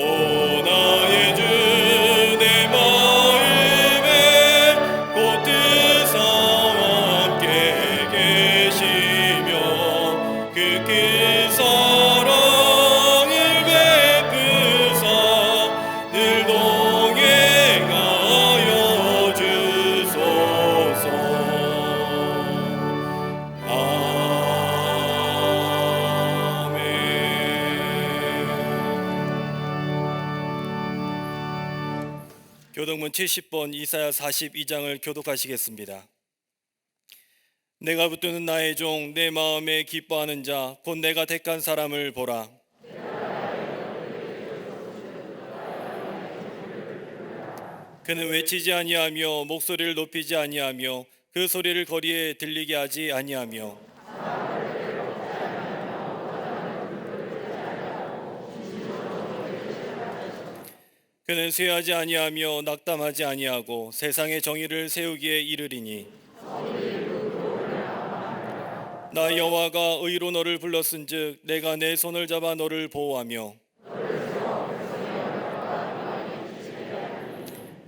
나의 주 내 마음에 곧 뜻과 함께 계시며 그 큰 사랑을 베푸사 늘 동행하여 주소서. 아멘. 교독문 70번 이사야 42장을 교독하시겠습니다. 내가 붙드는 나의 종 내 마음에 기뻐하는 자 곧 내가 택한 사람을 보라. 그는 외치지 아니하며 목소리를 높이지 아니하며 그 소리를 거리에 들리게 하지 아니하며 그는 쇠하지 아니하며 낙담하지 아니하고 세상의 정의를 세우기에 이르리니 나 여호와가 의로 너를 불렀은즉 내가 내 손을 잡아 너를 보호하며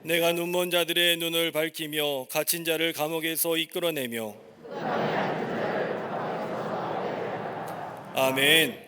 내가 눈먼 자들의 눈을 밝히며 갇힌 자를 감옥에서 이끌어내며 아멘.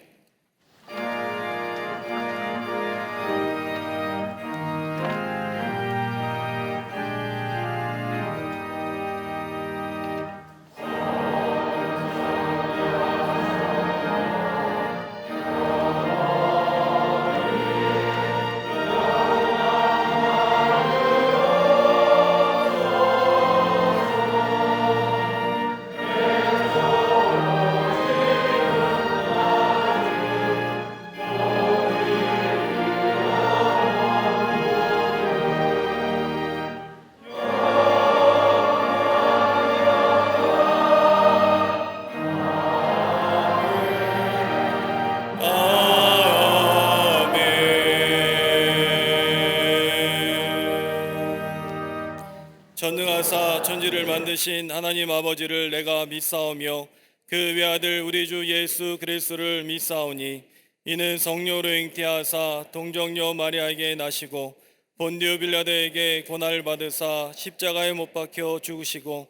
전능하사 천지를 만드신 하나님 아버지를 내가 믿사오며 그 외아들 우리 주 예수 그리스도를 믿사오니 이는 성령으로 잉태하사 동정녀 마리아에게 나시고 본디오 빌라도에게 고난을 받으사 십자가에 못 박혀 죽으시고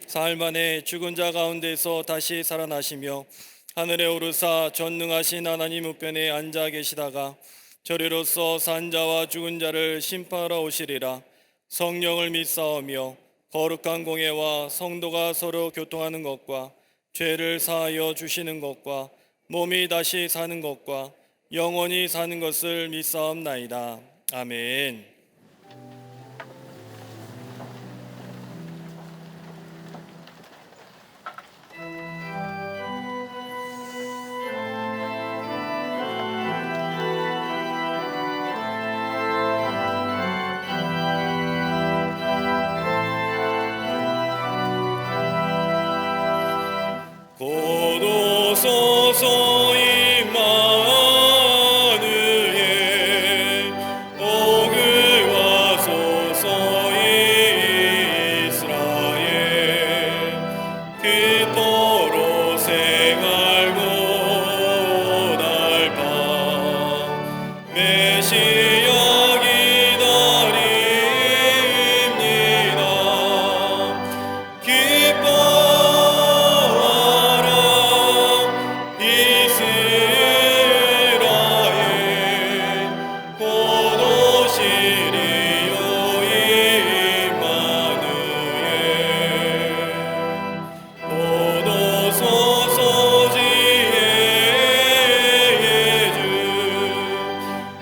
사흘 만에 죽은 자 가운데서 다시 살아나시며 하늘에 오르사 전능하신 하나님 우편에 앉아 계시다가 저리로서 산 자와 죽은 자를 심판하러 오시리라. 성령을 믿사오며 거룩한 공예와 성도가 서로 교통하는 것과 죄를 사하여 주시는 것과 몸이 다시 사는 것과 영원히 사는 것을 믿사옵나이다. 아멘. 고도소서 임마누엘 복을 와소서 이스라엘 그토록 생활고 날밤 메시아 기다립니다.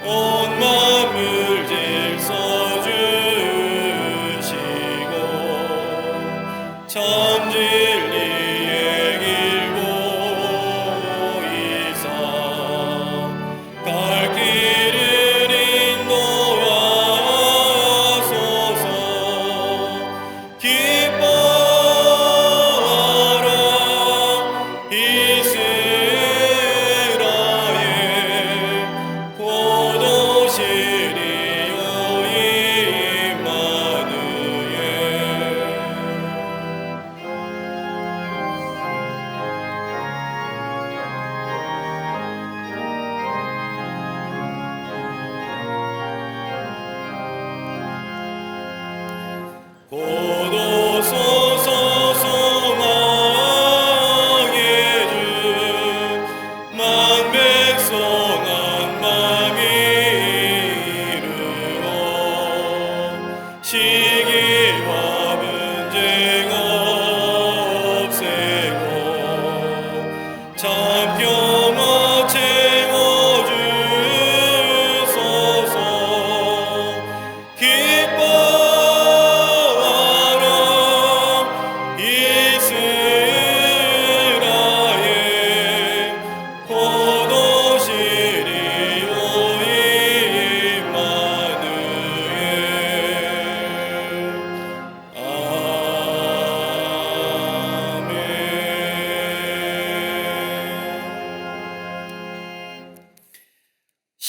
온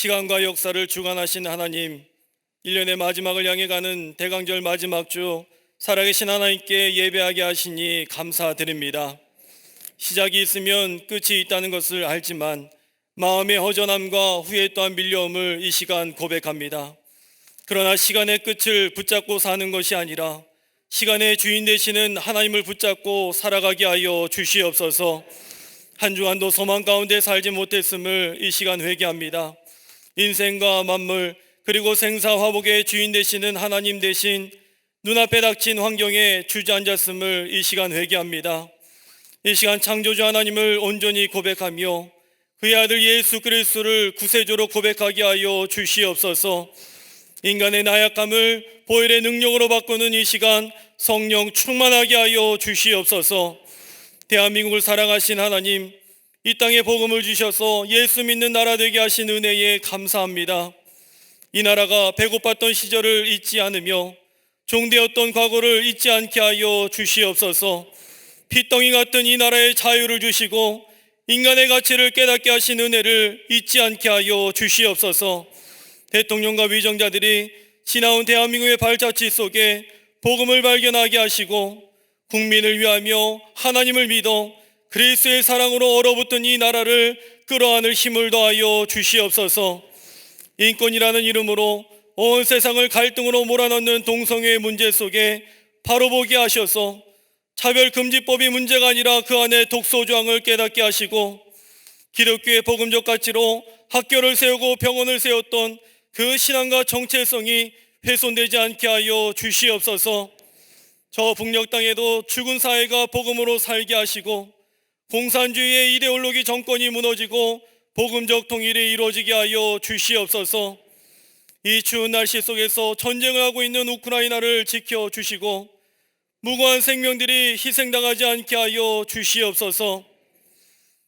시간과 역사를 주관하신 하나님, 1년의 마지막을 향해 가는 대강절 마지막 주 살아계신 하나님께 예배하게 하시니 감사드립니다. 시작이 있으면 끝이 있다는 것을 알지만 마음의 허전함과 후회 또한 밀려옴을 이 시간 고백합니다. 그러나 시간의 끝을 붙잡고 사는 것이 아니라 시간의 주인 되시는 하나님을 붙잡고 살아가게 하여 주시옵소서. 한 주간도 소망 가운데 살지 못했음을 이 시간 회개합니다. 인생과 만물 그리고 생사화복의 주인 되시는 하나님 대신 눈앞에 닥친 환경에 주저앉았음을 이 시간 회개합니다. 이 시간 창조주 하나님을 온전히 고백하며 그의 아들 예수 그리스도를 구세주로 고백하게 하여 주시옵소서. 인간의 나약함을 보혈의 능력으로 바꾸는 이 시간 성령 충만하게 하여 주시옵소서. 대한민국을 사랑하신 하나님, 이 땅에 복음을 주셔서 예수 믿는 나라 되게 하신 은혜에 감사합니다. 이 나라가 배고팠던 시절을 잊지 않으며 종되었던 과거를 잊지 않게 하여 주시옵소서. 핏덩이 같은 이 나라의 자유를 주시고 인간의 가치를 깨닫게 하신 은혜를 잊지 않게 하여 주시옵소서. 대통령과 위정자들이 지나온 대한민국의 발자취 속에 복음을 발견하게 하시고 국민을 위하며 하나님을 믿어 그리스도의 사랑으로 얼어붙은 이 나라를 끌어안을 힘을 더하여 주시옵소서. 인권이라는 이름으로 온 세상을 갈등으로 몰아넣는 동성애의 문제 속에 바로 보게 하셔서 차별금지법이 문제가 아니라 그 안에 독소조항을 깨닫게 하시고 기독교의 복음적 가치로 학교를 세우고 병원을 세웠던 그 신앙과 정체성이 훼손되지 않게 하여 주시옵소서. 저 북녘 땅에도 죽은 사회가 복음으로 살게 하시고 공산주의의 이데올로기 정권이 무너지고 복음적 통일이 이루어지게 하여 주시옵소서. 이 추운 날씨 속에서 전쟁을 하고 있는 우크라이나를 지켜주시고 무고한 생명들이 희생당하지 않게 하여 주시옵소서.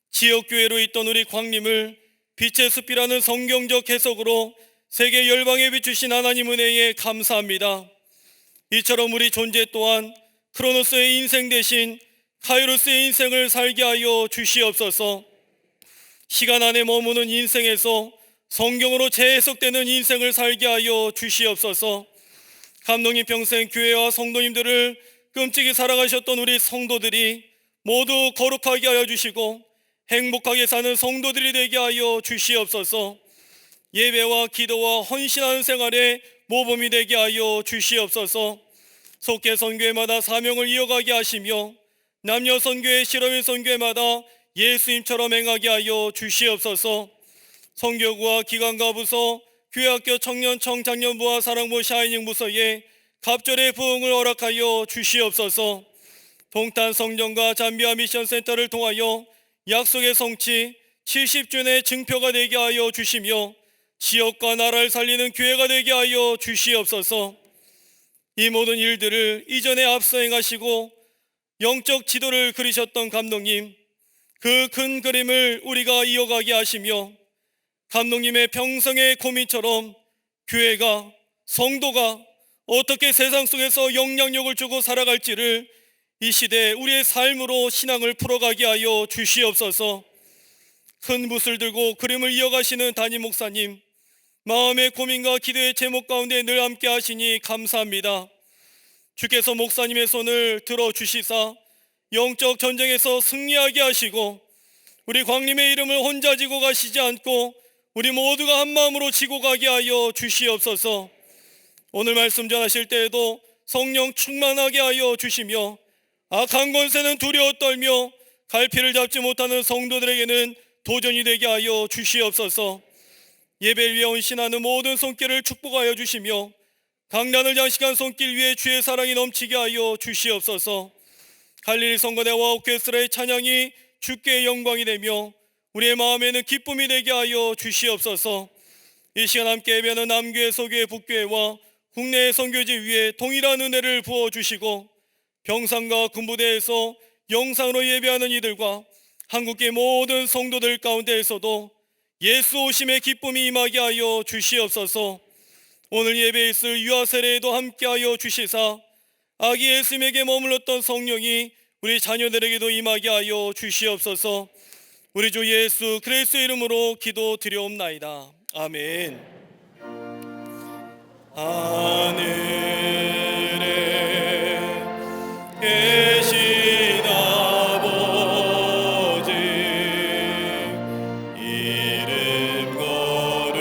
지역교회로 있던 우리 광림을 빛의 숲이라는 성경적 해석으로 세계 열방에 비추신 하나님 은혜에 감사합니다. 이처럼 우리 존재 또한 크로노스의 인생 대신 카이로스의 인생을 살게 하여 주시옵소서. 시간 안에 머무는 인생에서 성경으로 재해석되는 인생을 살게 하여 주시옵소서. 감독님 평생 교회와 성도님들을 끔찍이 사랑하셨던 우리 성도들이 모두 거룩하게 하여 주시고 행복하게 사는 성도들이 되게 하여 주시옵소서. 예배와 기도와 헌신하는 생활에 모범이 되게 하여 주시옵소서. 속계 선교회마다 사명을 이어가게 하시며 남녀 선교회, 실업인 선교회마다 예수님처럼 행하게 하여 주시옵소서. 선교구와 기관과 부서, 교회학교 청년청 장년부와 사랑부 샤이닝 부서에 갑절의 부흥을 허락하여 주시옵소서. 동탄 성전과 잠비아 미션센터를 통하여 약속의 성취 70주년의 증표가 되게 하여 주시며 지역과 나라를 살리는 교회가 되게 하여 주시옵소서. 이 모든 일들을 이전에 앞서 행하시고 영적 지도를 그리셨던 감독님, 그 큰 그림을 우리가 이어가게 하시며 감독님의 평생의 고민처럼 교회가, 성도가 어떻게 세상 속에서 영향력을 주고 살아갈지를 이 시대에 우리의 삶으로 신앙을 풀어가게 하여 주시옵소서. 큰 붓을 들고 그림을 이어가시는 담임 목사님, 마음의 고민과 기도의 제목 가운데 늘 함께 하시니 감사합니다. 주께서 목사님의 손을 들어주시사 영적 전쟁에서 승리하게 하시고 우리 광림의 이름을 혼자 지고 가시지 않고 우리 모두가 한 마음으로 지고 가게 하여 주시옵소서. 오늘 말씀 전하실 때에도 성령 충만하게 하여 주시며 악한 권세는 두려워 떨며 갈피를 잡지 못하는 성도들에게는 도전이 되게 하여 주시옵소서. 예배를 위해 헌신하는 모든 손길을 축복하여 주시며 강단을 장식한 손길 위에 주의 사랑이 넘치게 하여 주시옵소서. 갈릴리 성거대와 오케스트라의 찬양이 주께 영광이 되며 우리의 마음에는 기쁨이 되게 하여 주시옵소서. 이 시간 함께 예배하는 남교회, 소교회, 북교회와 국내 선교지 위에 동일한 은혜를 부어주시고 병상과 군부대에서 영상으로 예배하는 이들과 한국계 모든 성도들 가운데에서도 예수 오심의 기쁨이 임하게 하여 주시옵소서. 오늘 예배에 있을 유아 세례에도 함께하여 주시사 아기 예수님에게 머물렀던 성령이 우리 자녀들에게도 임하게 하여 주시옵소서. 우리 주 예수 그리스도의 이름으로 기도드려옵나이다. 아멘. 하늘에 계신 아버지 이름 거룩하사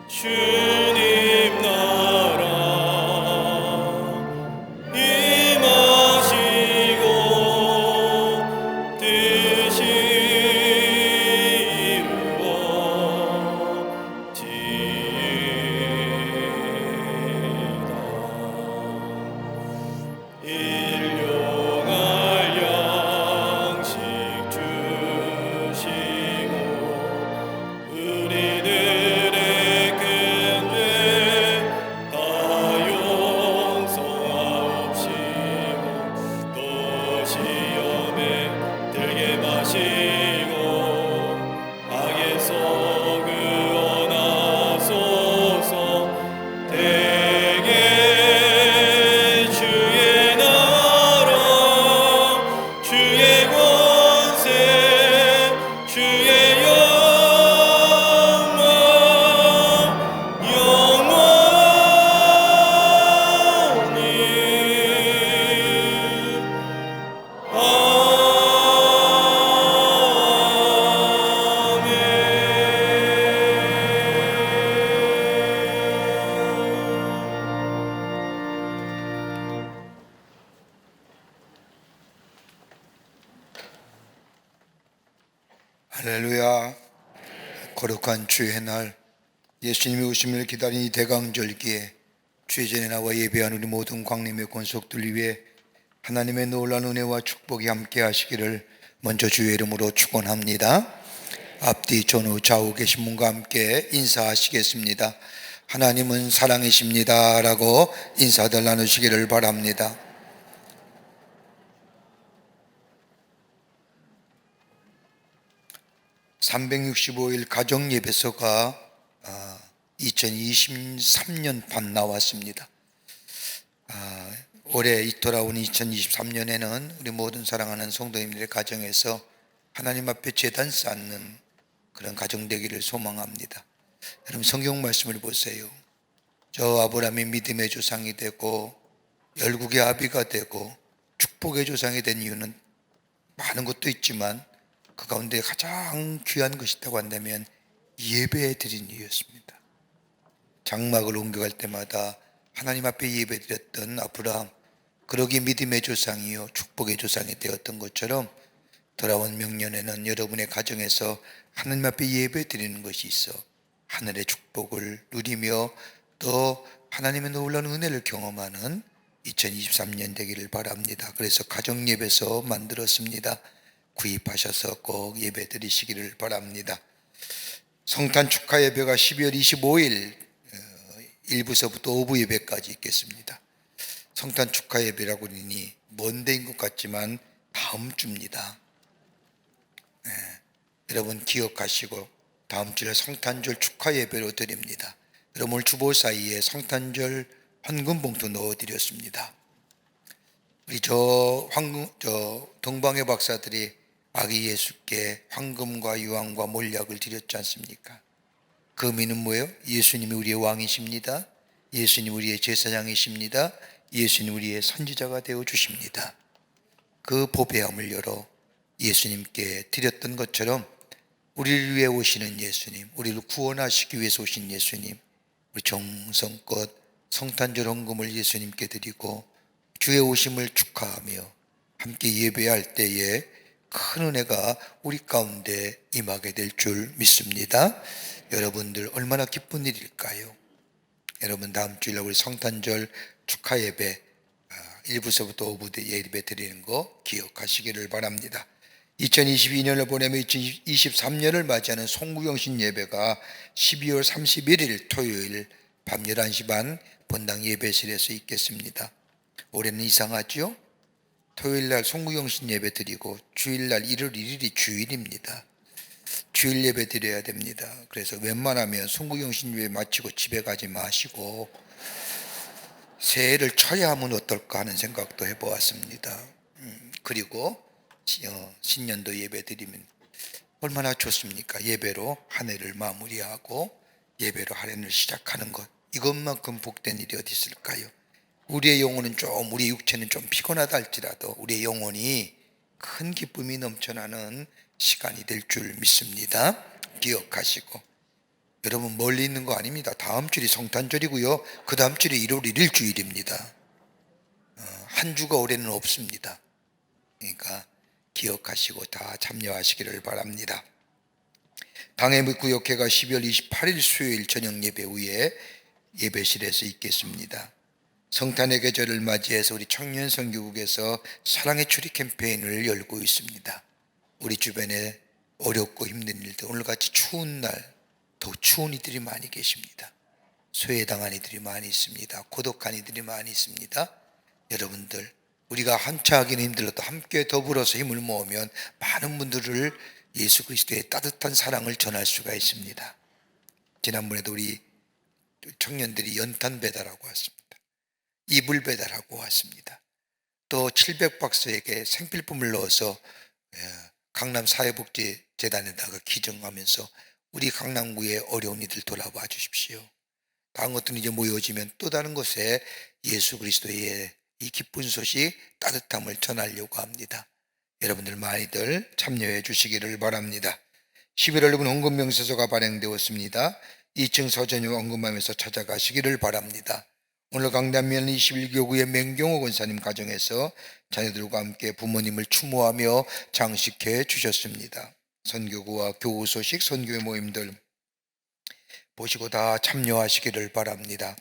주님 나라 임하시고 뜻이 이루어지이다. 일용할 양식 주시고 우리들의 큰 죄 다 용서하옵시고 또 시험에 들게 마시고 악에서 구원하소서. 대개 주의 나라 주의 권세 주의 영광 영원히 할렐루야. 거룩한 주의 날, 예수님의 오심을 기다린 이 대강절기에 주의 전에 나와 예배한 우리 모든 광림의 권속들 위해 하나님의 놀라운 은혜와 축복이 함께 하시기를 먼저 주의 이름으로 축원합니다. 앞뒤 전후 좌우 계신 분과 함께 인사하시겠습니다. 하나님은 사랑이십니다 라고 인사들 나누시기를 바랍니다. 365일 가정예배서가 2023년 반 나왔습니다. 올해 돌아온 2023년에는 우리 모든 사랑하는 성도님들의 가정에서 하나님 앞에 제단 쌓는 그런 가정 되기를 소망합니다. 여러분 성경 말씀을 보세요. 저 아브라함이 믿음의 조상이 되고 열국의 아비가 되고 축복의 조상이 된 이유는 많은 것도 있지만 그 가운데 가장 귀한 것이 있다고 한다면 예배 드린 이유였습니다. 장막을 옮겨갈 때마다 하나님 앞에 예배 드렸던 아브라함, 그러기 믿음의 조상이요 축복의 조상이 되었던 것처럼 돌아온 명년에는 여러분의 가정에서 하나님 앞에 예배 드리는 것이 있어 하늘의 축복을 누리며 또 하나님의 놀라운 은혜를 경험하는 2023년 되기를 바랍니다. 그래서 가정 예배서 만들었습니다. 구입하셔서 꼭 예배 드리시기를 바랍니다. 성탄 축하 예배가 12월 25일 1부서부터 5부 예배까지 있겠습니다. 성탄 축하 예배라고 하니 먼 데인 것 같지만 다음 주입니다. 여러분 기억하시고 다음 주에 성탄절 축하 예배로 드립니다. 여러분 오늘 주보 사이에 성탄절 헌금 봉투 넣어드렸습니다. 우리 동방의 박사들이 아기 예수께 황금과 유황과 몰약을 드렸지 않습니까? 그 의미는 뭐예요? 예수님이 우리의 왕이십니다. 예수님 우리의 제사장이십니다. 예수님 우리의 선지자가 되어 주십니다. 그 보배함을 열어 예수님께 드렸던 것처럼 우리를 위해 오시는 예수님, 우리를 구원하시기 위해서 오신 예수님, 우리 정성껏 성탄절 헌금을 예수님께 드리고 주의 오심을 축하하며 함께 예배할 때에 큰 은혜가 우리 가운데 임하게 될 줄 믿습니다. 여러분들 얼마나 기쁜 일일까요? 여러분 다음 주일날 우리 성탄절 축하 예배 1부서부터 5부 예배 드리는 거 기억하시기를 바랍니다. 2022년을 보내며 2023년을 맞이하는 송구영신 예배가 12월 31일 토요일 밤 11시 반 본당 예배실에서 있겠습니다. 올해는 이상하죠? 토요일날 송구영신 예배 드리고 주일날 1월 1일이 주일입니다. 주일 예배 드려야 됩니다. 그래서 웬만하면 송구영신 예배 마치고 집에 가지 마시고 새해를 쳐야 하면 어떨까 하는 생각도 해보았습니다. 그리고 신년도 예배 드리면 얼마나 좋습니까? 예배로 한 해를 마무리하고 예배로 한 해를 시작하는 것, 이것만큼 복된 일이 어디 있을까요? 우리의 영혼은 우리 육체는 좀 피곤하다 할지라도 우리의 영혼이 큰 기쁨이 넘쳐나는 시간이 될 줄 믿습니다. 기억하시고, 여러분 멀리 있는 거 아닙니다. 다음 주일이 성탄절이고요, 그 다음 주일이 1월 1일 주일입니다. 한 주가 올해는 없습니다. 그러니까 기억하시고 다 참여하시기를 바랍니다. 당해구역회가 12월 28일 수요일 저녁 예배 후에 예배실에서 있겠습니다. 성탄의 계절을 맞이해서 우리 청년 선교국에서 사랑의 추리 캠페인을 열고 있습니다. 우리 주변에 어렵고 힘든 일들, 오늘같이 추운 날 더 추운 이들이 많이 계십니다. 소외당한 이들이 많이 있습니다. 고독한 이들이 많이 있습니다. 여러분들, 우리가 한차 하기는 힘들어도 함께 더불어서 힘을 모으면 많은 분들을 예수 그리스도의 따뜻한 사랑을 전할 수가 있습니다. 지난번에도 우리 청년들이 연탄 배달하고 왔습니다. 이불 배달하고 왔습니다. 또 700박스에게 생필품을 넣어서 강남 사회복지재단에다가 기증하면서 우리 강남구의 어려운 이들 돌아봐 주십시오. 다른 것들은 이제 모여지면 또 다른 곳에 예수 그리스도의 이 기쁜 소식, 따뜻함을 전하려고 합니다. 여러분들 많이들 참여해 주시기를 바랍니다. 11월 1분 헌금명세서가 발행되었습니다. 2층 서전역 헌금하면서 찾아가시기를 바랍니다. 오늘 강남면 21교구의 맹경호 권사님 가정에서 자녀들과 함께 부모님을 추모하며 장식해 주셨습니다. 선교구와 교우 소식, 선교회 모임들 보시고 다 참여하시기를 바랍니다.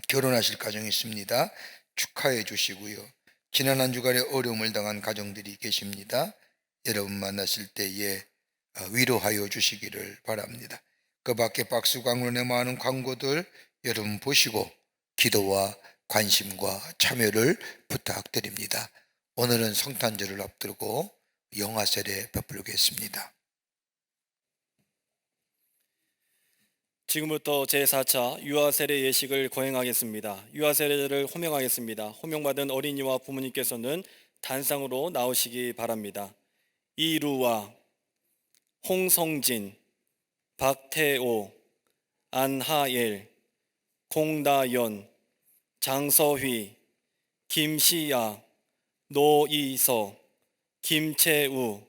결혼하실 가정이 있습니다. 축하해 주시고요. 지난 한 주간에 어려움을 당한 가정들이 계십니다. 여러분 만나실 때에 위로하여 주시기를 바랍니다. 그 밖에 박스 광론에 많은 광고들 여러분 보시고 기도와 관심과 참여를 부탁드립니다. 오늘은 성탄절을 앞두고 영화 세례 베풀겠습니다. 지금부터 제4차 유아세례 예식을 거행하겠습니다. 유아세례를 호명하겠습니다. 호명받은 어린이와 부모님께서는 단상으로 나오시기 바랍니다. 이루와, 홍성진, 박태오, 안하엘, 공다연, 장서휘, 김시야, 노이서, 김채우,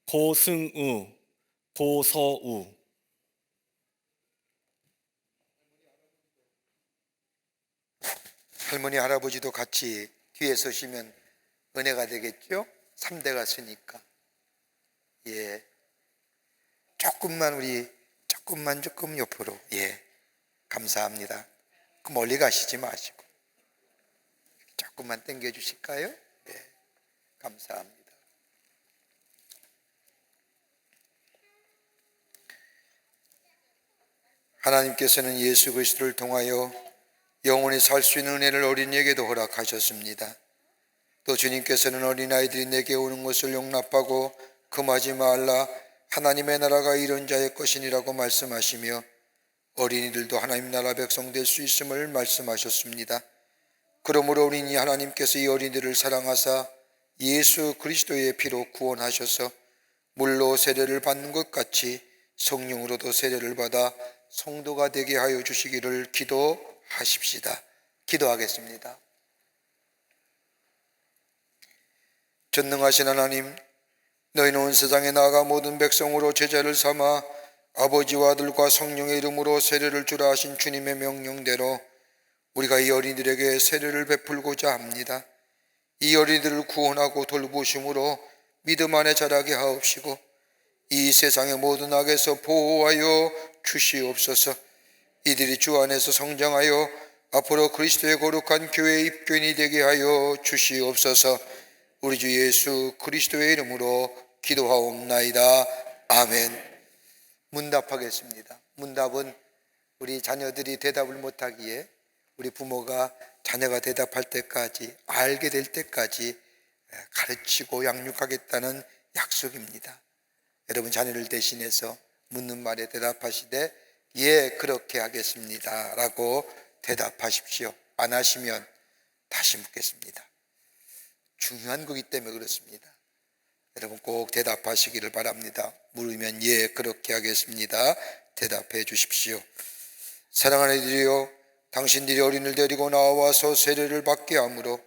고승우, 고서우. 할머니 할아버지도 같이 뒤에 서시면 은혜가 되겠죠? 3대가 쓰니까. 예. 조금 옆으로. 예. 감사합니다. 그 멀리 가시지 마시고 조금만 당겨 주실까요? 예. 감사합니다. 하나님께서는 예수 그리스도를 통하여 영원히 살 수 있는 은혜를 어린이에게도 허락하셨습니다. 또 주님께서는 어린아이들이 내게 오는 것을 용납하고 금하지 말라, 하나님의 나라가 이런 자의 것이니라고 말씀하시며 어린이들도 하나님 나라 백성 될 수 있음을 말씀하셨습니다. 그러므로 우리는 하나님께서 이 어린이들을 사랑하사 예수 그리스도의 피로 구원하셔서 물로 세례를 받는 것 같이 성령으로도 세례를 받아 성도가 되게 하여 주시기를 기도하십시다. 기도하겠습니다. 전능하신 하나님, 너희는 온 세상에 나아가 모든 백성으로 제자를 삼아 아버지와 아들과 성령의 이름으로 세례를 주라 하신 주님의 명령대로 우리가 이 어린이들에게 세례를 베풀고자 합니다. 이 어린이들을 구원하고 돌보심으로 믿음 안에 자라게 하옵시고 이 세상의 모든 악에서 보호하여 주시옵소서. 이들이 주 안에서 성장하여 앞으로 그리스도의 거룩한 교회의 입교인이 되게 하여 주시옵소서. 우리 주 예수 그리스도의 이름으로 기도하옵나이다. 아멘. 문답하겠습니다. 문답은 우리 자녀들이 대답을 못하기에 우리 부모가 자녀가 대답할 때까지, 알게 될 때까지 가르치고 양육하겠다는 약속입니다. 여러분 자녀를 대신해서 묻는 말에 대답하시되 예, 그렇게 하겠습니다 라고 대답하십시오. 안 하시면 다시 묻겠습니다. 중요한 거기 때문에 그렇습니다. 여러분 꼭 대답하시기를 바랍니다. 물으면 예, 그렇게 하겠습니다. 대답해 주십시오. 사랑하는 이들이여, 당신들이 어린이를 데리고 나와서 세례를 받게 하므로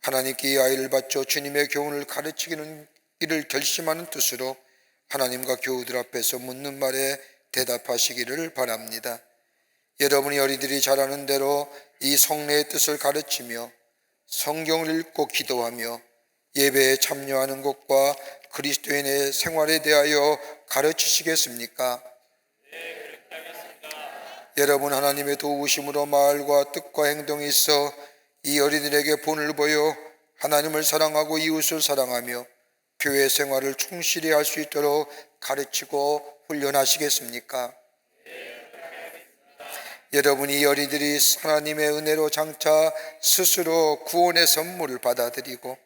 하나님께 이 아이를 바쳐 주님의 교훈을 가르치기는 이를 결심하는 뜻으로 하나님과 교우들 앞에서 묻는 말에 대답하시기를 바랍니다. 여러분이 어린이들이 잘하는 대로 이 성례의 뜻을 가르치며 성경을 읽고 기도하며 예배에 참여하는 것과 그리스도인의 생활에 대하여 가르치시겠습니까? 여러분 하나님의 도우심으로 말과 뜻과 행동이 있어 이 어린이들에게 본을 보여 하나님을 사랑하고 이웃을 사랑하며 교회 생활을 충실히 할 수 있도록 가르치고 훈련하시겠습니까? 여러분이 이 어린이들이 하나님의 은혜로 장차 스스로 구원의 선물을 받아들이고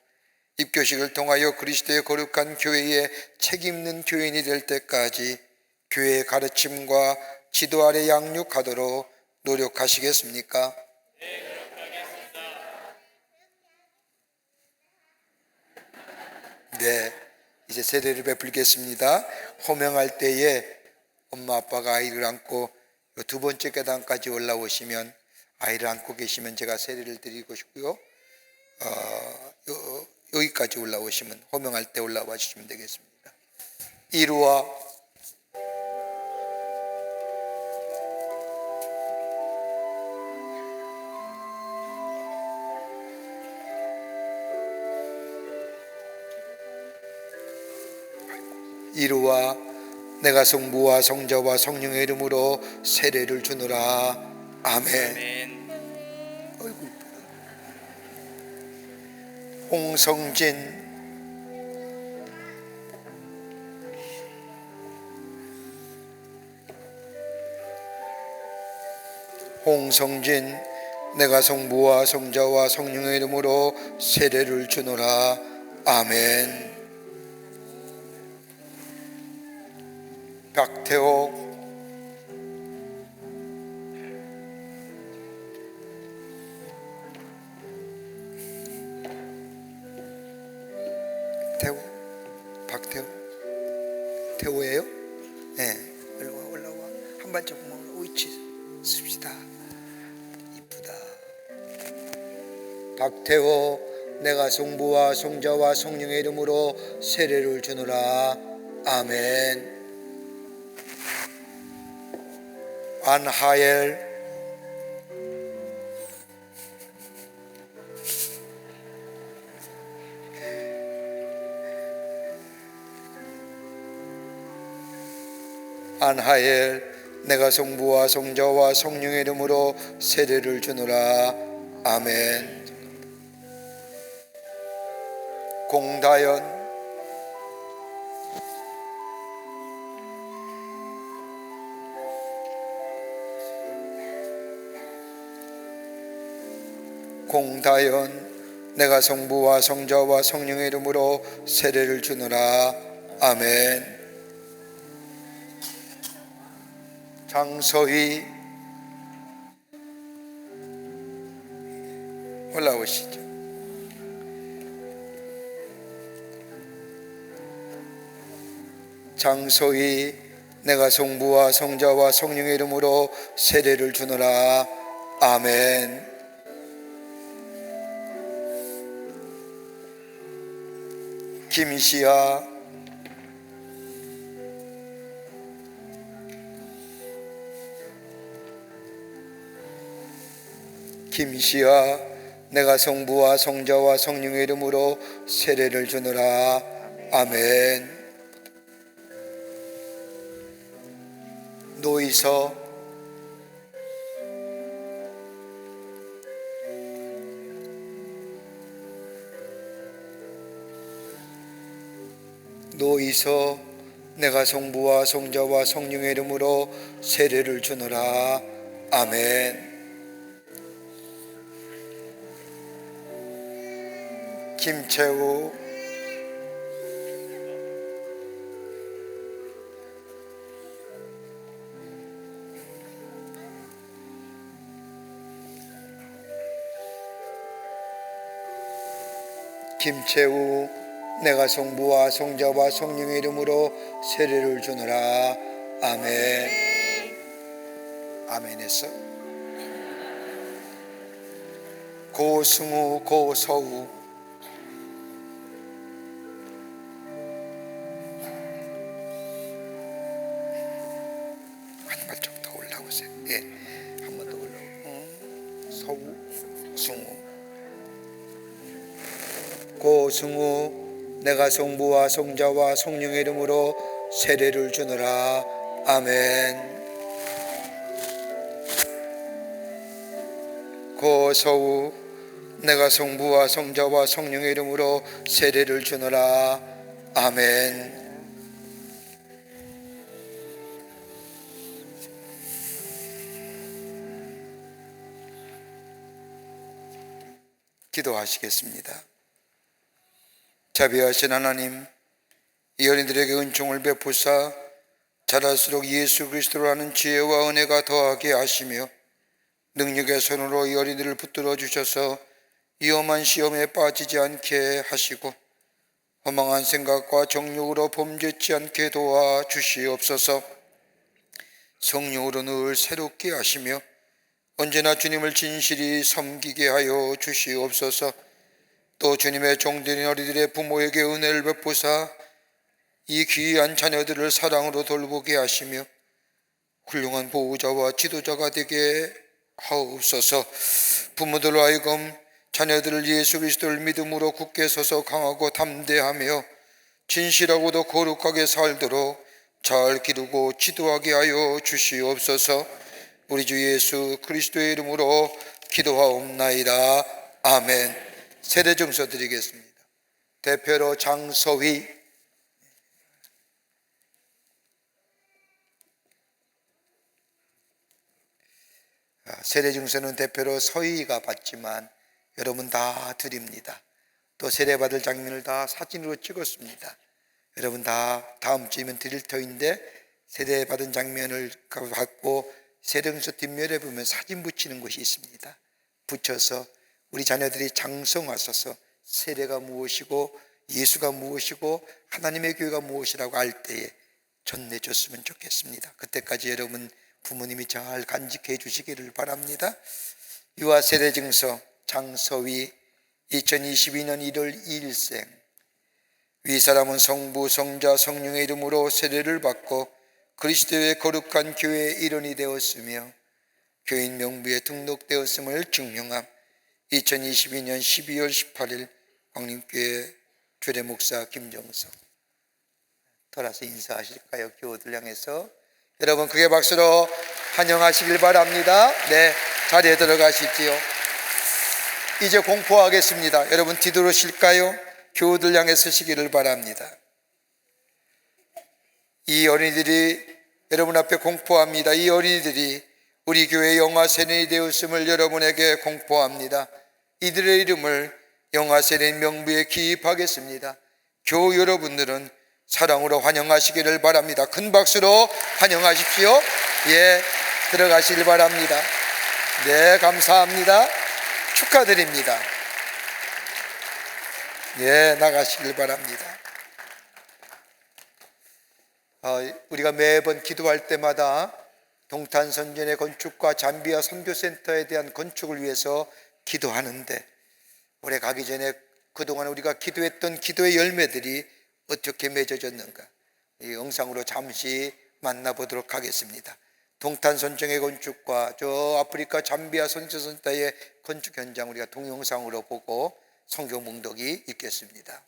입교식을 통하여 그리스도의 거룩한 교회에 책임있는 교인이 될 때까지 교회의 가르침과 지도 아래 양육하도록 노력하시겠습니까? 네, 이제 세례를 베풀겠습니다. 호명할 때에 엄마 아빠가 아이를 안고 두 번째 계단까지 올라오시면, 아이를 안고 계시면 제가 세례를 드리고 싶고요. 여기까지 올라오시면, 호명할 때 올라와 주시면 되겠습니다. 이루와 이루와 내가 성부와 성자와 성령의 이름으로 세례를 주노라. 아멘. 아이고, 홍성진 내가 성부와 성자와 성령의 이름으로 세례를 주노라. 아멘. 박태호 태호예요? 네, 올라와. 한 발짝 위치 씁시다. 이쁘다. 박태호, 내가 성부와 성자와 성령의 이름으로 세례를 주노라. 아멘. 안하엘, 내가 성부와 성자와 성령의 이름으로 세례를 주노라. 아멘. 공다연, 내가 성부와 성자와 성령의 이름으로 세례를 주노라. 아멘. 장서희, 올라오시죠. 장서희, 내가 성부와 성자와 성령의 이름으로 세례를 주노라. 아멘. 김시아, 내가 성부와 성자와 성령의 이름으로 세례를 주노라. 아멘. 노이서, 내가 성부와 성자와 성령의 이름으로 세례를 주노라. 아멘. 김채우, 내가 성부와 성자와 성령의 이름으로 세례를 주노라. 아멘. 아멘 했어. 고승우 고서우 한 발짝 더 올라오세요. 예, 한 번 더 올라오고. 서우 승우 고승우 내가 성부와 성자와 성령의 이름으로 세례를 주노라. 아멘. 고서우 내가 성부와 성자와 성령의 이름으로 세례를 주노라. 아멘. 기도하시겠습니다. 자비하신 하나님, 이 어린이들에게 은총을 베푸사 자랄수록 예수 그리스도로 하는 지혜와 은혜가 더하게 하시며 능력의 손으로 이 어린이들을 붙들어 주셔서 위험한 시험에 빠지지 않게 하시고 허망한 생각과 정욕으로 범죄치 않게 도와 주시옵소서. 성령으로 늘 새롭게 하시며 언제나 주님을 진실이 섬기게 하여 주시옵소서. 또 주님의 종들인 어린이들의 부모에게 은혜를 베푸사 이 귀한 자녀들을 사랑으로 돌보게 하시며 훌륭한 보호자와 지도자가 되게 하옵소서. 부모들로 하여금 자녀들을 예수 그리스도를 믿음으로 굳게 서서 강하고 담대하며 진실하고도 거룩하게 살도록 잘 기르고 지도하게 하여 주시옵소서. 우리 주 예수 그리스도의 이름으로 기도하옵나이다. 아멘. 세례 증서 드리겠습니다. 대표로 장서휘, 세례 증서는 대표로 서희가 받지만 여러분 다 드립니다. 또 세례 받을 장면을 다 사진으로 찍었습니다. 여러분 다 다음 주이면 드릴 터인데 세례 받은 장면을 받고 세례 증서 뒷면에 보면 사진 붙이는 곳이 있습니다. 붙여서 우리 자녀들이 장성하셔서 세례가 무엇이고 예수가 무엇이고 하나님의 교회가 무엇이라고 알 때에 전해줬으면 좋겠습니다. 그때까지 여러분 부모님이 잘 간직해 주시기를 바랍니다. 유아 세례 증서 장서위 2022년 1월 2일생. 위 사람은 성부 성자 성령의 이름으로 세례를 받고 그리스도의 거룩한 교회의 일원이 되었으며 교인 명부에 등록되었음을 증명함. 2022년 12월 18일 광림교회 주례 목사 김정석. 돌아서 인사하실까요? 교우들 향해서 여러분 크게 박수로 환영하시길 바랍니다. 네, 자리에 들어가시지요. 이제 공포하겠습니다. 여러분 뒤돌으실까요? 교우들 향해 서시기를 바랍니다. 이 어린이들이 여러분 앞에 공포합니다. 이 어린이들이 우리 교회 영화세례이 되었음을 여러분에게 공포합니다. 이들의 이름을 영화세례 명부에 기입하겠습니다. 교우 여러분들은 사랑으로 환영하시기를 바랍니다. 큰 박수로 환영하십시오. 예, 들어가시길 바랍니다. 네, 감사합니다. 축하드립니다. 예, 나가시길 바랍니다. 우리가 매번 기도할 때마다 동탄선전의 건축과 잠비아 선교센터에 대한 건축을 위해서 기도하는데 올해 가기 전에 그동안 우리가 기도했던 기도의 열매들이 어떻게 맺어졌는가 이 영상으로 잠시 만나보도록 하겠습니다. 동탄선정의 건축과 저 아프리카 잠비아 선교센터의 건축 현장 우리가 동영상으로 보고 성경 몽독이 있겠습니다.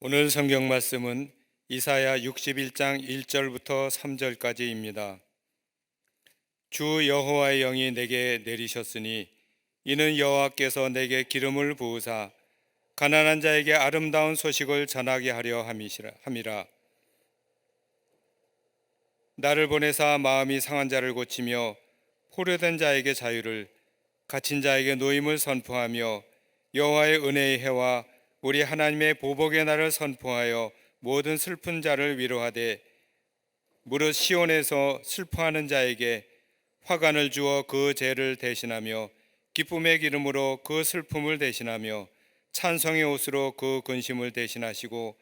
오늘 성경 말씀은 이사야 61장 1절부터 3절까지입니다. 주 여호와의 영이 내게 내리셨으니 이는 여호와께서 내게 기름을 부으사 가난한 자에게 아름다운 소식을 전하게 하려 함이라. 나를 보내사 마음이 상한 자를 고치며 포로된 자에게 자유를, 갇힌 자에게 노임을 선포하며 여호와의 은혜의 해와 우리 하나님의 보복의 날을 선포하여 모든 슬픈 자를 위로하되, 무릇 시온에서 슬퍼하는 자에게 화관을 주어 그 죄를 대신하며 기쁨의 기름으로 그 슬픔을 대신하며 찬송의 옷으로 그 근심을 대신하시고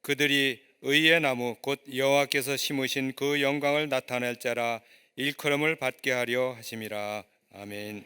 그들이 의의 나무 곧 여호와께서 심으신 그 영광을 나타낼 자라 일컬음을 받게 하려 하심이라. 아멘.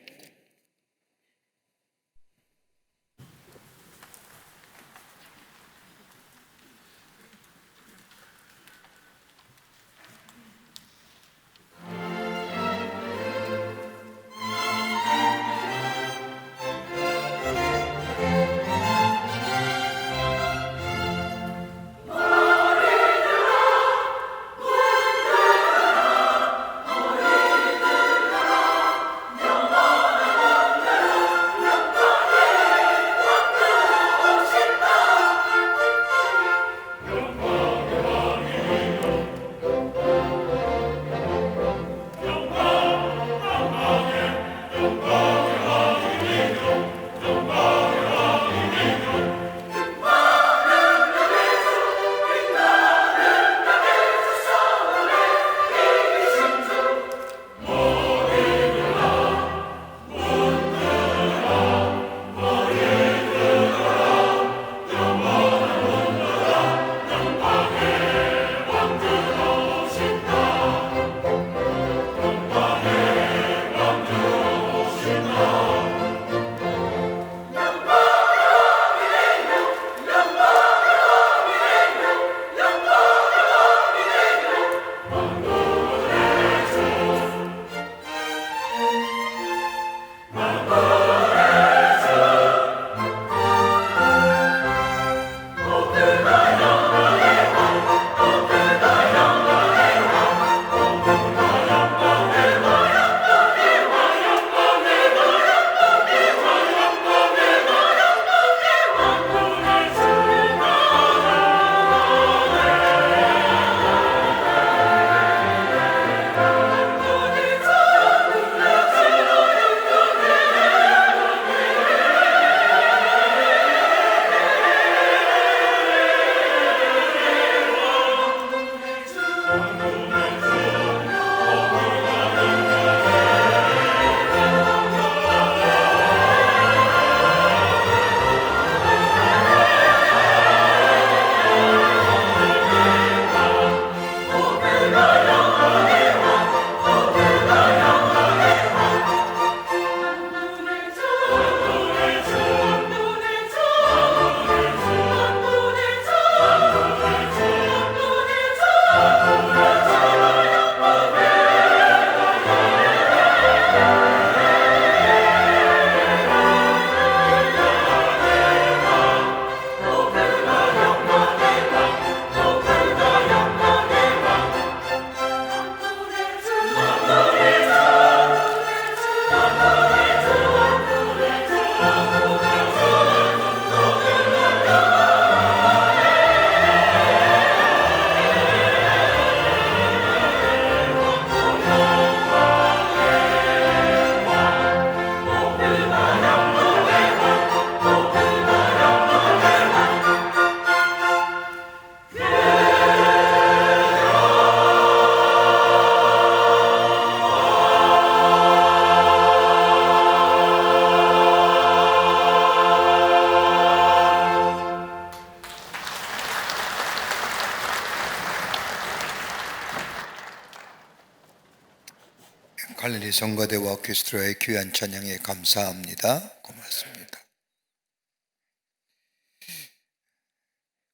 갈릴리 성가대와 오케스트라의 귀한 찬양에 감사합니다. 고맙습니다.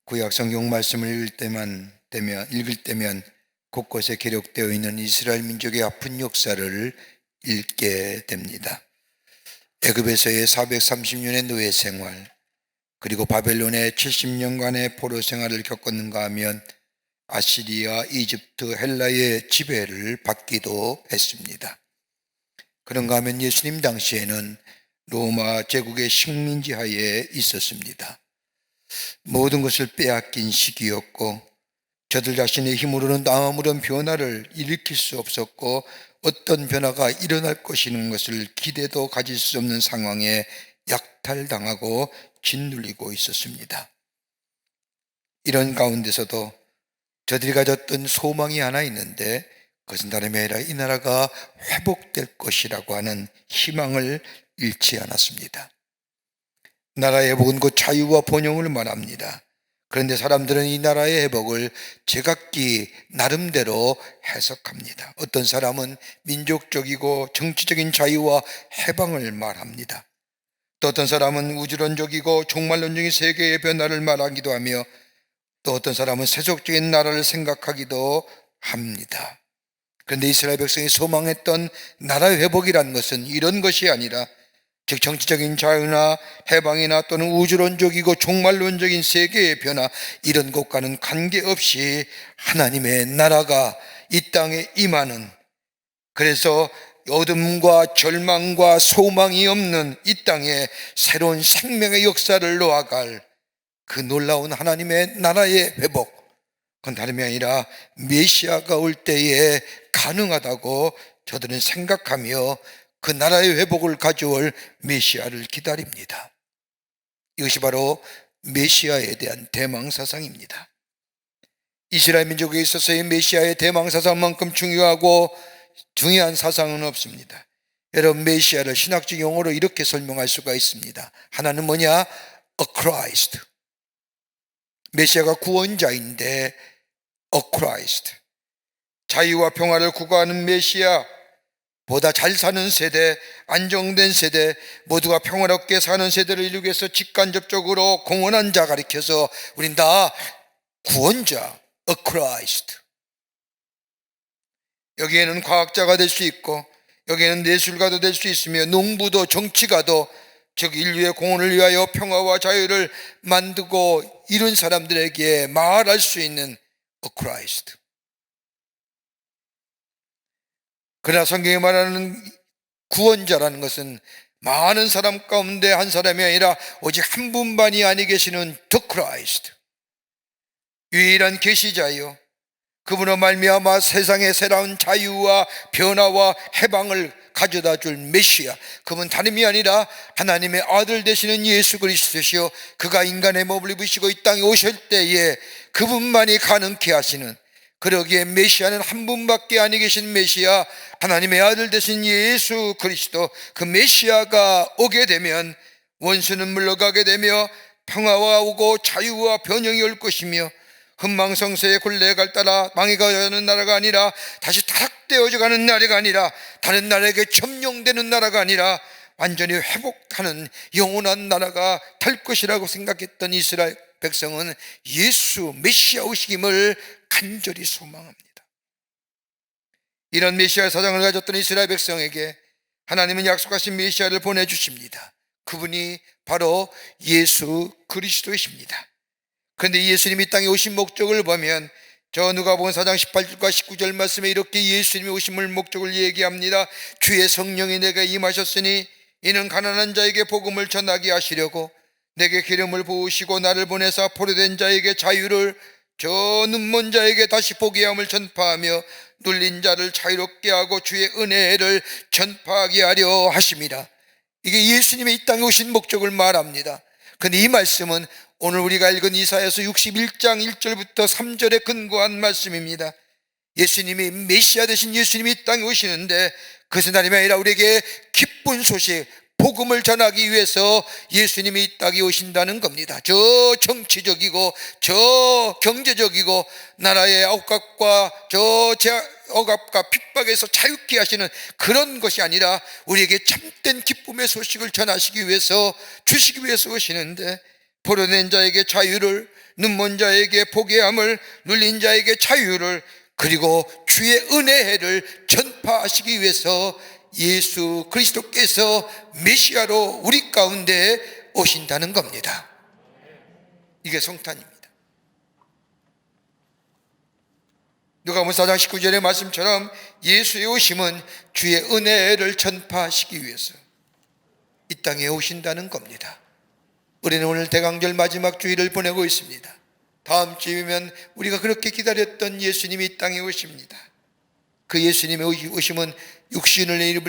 구약 성경 말씀을 읽을 때면 곳곳에 기록되어 있는 이스라엘 민족의 아픈 역사를 읽게 됩니다. 애굽에서의 430년의 노예 생활, 그리고 바벨론의 70년간의 포로 생활을 겪었는가 하면 아시리아, 이집트, 헬라의 지배를 받기도 했습니다. 그런가 하면 예수님 당시에는 로마 제국의 식민지 하에 있었습니다. 모든 것을 빼앗긴 시기였고 저들 자신의 힘으로는 아무런 변화를 일으킬 수 없었고 어떤 변화가 일어날 것이라는 것을 기대도 가질 수 없는 상황에 약탈당하고 짓눌리고 있었습니다. 이런 가운데서도 저들이 가졌던 소망이 하나 있는데 그것은 다름이 아니라 이 나라가 회복될 것이라고 하는 희망을 잃지 않았습니다. 나라의 회복은 곧 자유와 번영을 말합니다. 그런데 사람들은 이 나라의 회복을 제각기 나름대로 해석합니다. 어떤 사람은 민족적이고 정치적인 자유와 해방을 말합니다. 또 어떤 사람은 우주론적이고 종말론적인 세계의 변화를 말하기도 하며 또 어떤 사람은 세속적인 나라를 생각하기도 합니다. 그런데 이스라엘 백성이 소망했던 나라 회복이라는 것은 이런 것이 아니라 즉 정치적인 자유나 해방이나 또는 우주론적이고 종말론적인 세계의 변화 이런 것과는 관계없이 하나님의 나라가 이 땅에 임하는, 그래서 어둠과 절망과 소망이 없는 이 땅에 새로운 생명의 역사를 놓아갈 그 놀라운 하나님의 나라의 회복, 그건 다름이 아니라 메시아가 올 때에 가능하다고 저들은 생각하며 그 나라의 회복을 가져올 메시아를 기다립니다. 이것이 바로 메시아에 대한 대망사상입니다. 이스라엘 민족에 있어서의 메시아의 대망사상만큼 중요한 사상은 없습니다. 여러분, 메시아를 신학적 용어로 이렇게 설명할 수가 있습니다. 하나는 뭐냐? A Christ. 메시아가 구원자인데 A Christ. 자유와 평화를 구가하는 메시아, 보다 잘 사는 세대, 안정된 세대, 모두가 평화롭게 사는 세대를 이루기 위해서 직간접적으로 공헌한 자 가리켜서 우린 다 구원자, A Christ. 여기에는 과학자가 될 수 있고 여기에는 예술가도 될 수 있으며 농부도 정치가도, 즉 인류의 공헌을 위하여 평화와 자유를 만들고 이룬 사람들에게 말할 수 있는 A Christ. 그러나 성경이 말하는 구원자라는 것은 많은 사람 가운데 한 사람이 아니라 오직 한 분만이 아니 계시는 The Christ, 유일한 계시자요, 그분으로 말미암아 세상의 새로운 자유와 변화와 해방을 가져다 줄 메시아, 그분 다름이 아니라 하나님의 아들 되시는 예수 그리스도시요, 그가 인간의 몸을 입으시고 이 땅에 오실 때에 그분만이 가능케 하시는, 그러기에 메시아는 한 분밖에 아니 계신 메시아, 하나님의 아들 되신 예수 그리스도, 그 메시아가 오게 되면 원수는 물러가게 되며 평화가 오고 자유와 번영이 올 것이며 흥망성쇠의 굴레갈 따라 망해가는 나라가 아니라 다시 타락되어져 가는 나라가 아니라 다른 나라에게 점령되는 나라가 아니라 완전히 회복하는 영원한 나라가 될 것이라고 생각했던 이스라엘 백성은 예수 메시아 오시김을 간절히 소망합니다. 이런 메시아 사상을 가졌던 이스라엘 백성에게 하나님은 약속하신 메시아를 보내주십니다. 그분이 바로 예수 그리스도이십니다. 그런데 예수님이 이 땅에 오신 목적을 보면 저 누가복음 4장 18절과 19절 말씀에 이렇게 예수님이 오심을 목적을 얘기합니다. 주의 성령이 내게 임하셨으니 이는 가난한 자에게 복음을 전하게 하시려고 내게 기름을 부으시고 나를 보내사 포로된 자에게 자유를, 저 눈먼 자에게 다시 보게 함을 전파하며 눌린 자를 자유롭게 하고 주의 은혜를 전파하게 하려 하심이라. 이게 예수님이 이 땅에 오신 목적을 말합니다. 그런데 이 말씀은 오늘 우리가 읽은 이사야서 61장 1절부터 3절에 근거한 말씀입니다. 예수님이 메시아 되신 예수님이 이 땅에 오시는데 그것은 다름이 아니라 우리에게 기쁜 소식, 복음을 전하기 위해서 예수님이 이 땅에 오신다는 겁니다. 저 정치적이고 저 경제적이고 나라의 억압과 저 억압과 핍박에서 자유케 하시는 그런 것이 아니라 우리에게 참된 기쁨의 소식을 전하시기 위해서, 주시기 위해서 오시는데, 포로된 자에게 자유를, 눈먼 자에게 보게 함을, 눌린 자에게 자유를, 그리고 주의 은혜를 전파하시기 위해서 예수 그리스도께서 메시아로 우리 가운데 오신다는 겁니다. 이게 성탄입니다. 누가복음 4장 19절의 말씀처럼 예수의 오심은 주의 은혜를 전파하시기 위해서 이 땅에 오신다는 겁니다. 우리는 오늘 대강절 마지막 주일을 보내고 있습니다. 다음 주이면 우리가 그렇게 기다렸던 예수님이 이 땅에 오십니다. 그 예수님의 오심은 육신의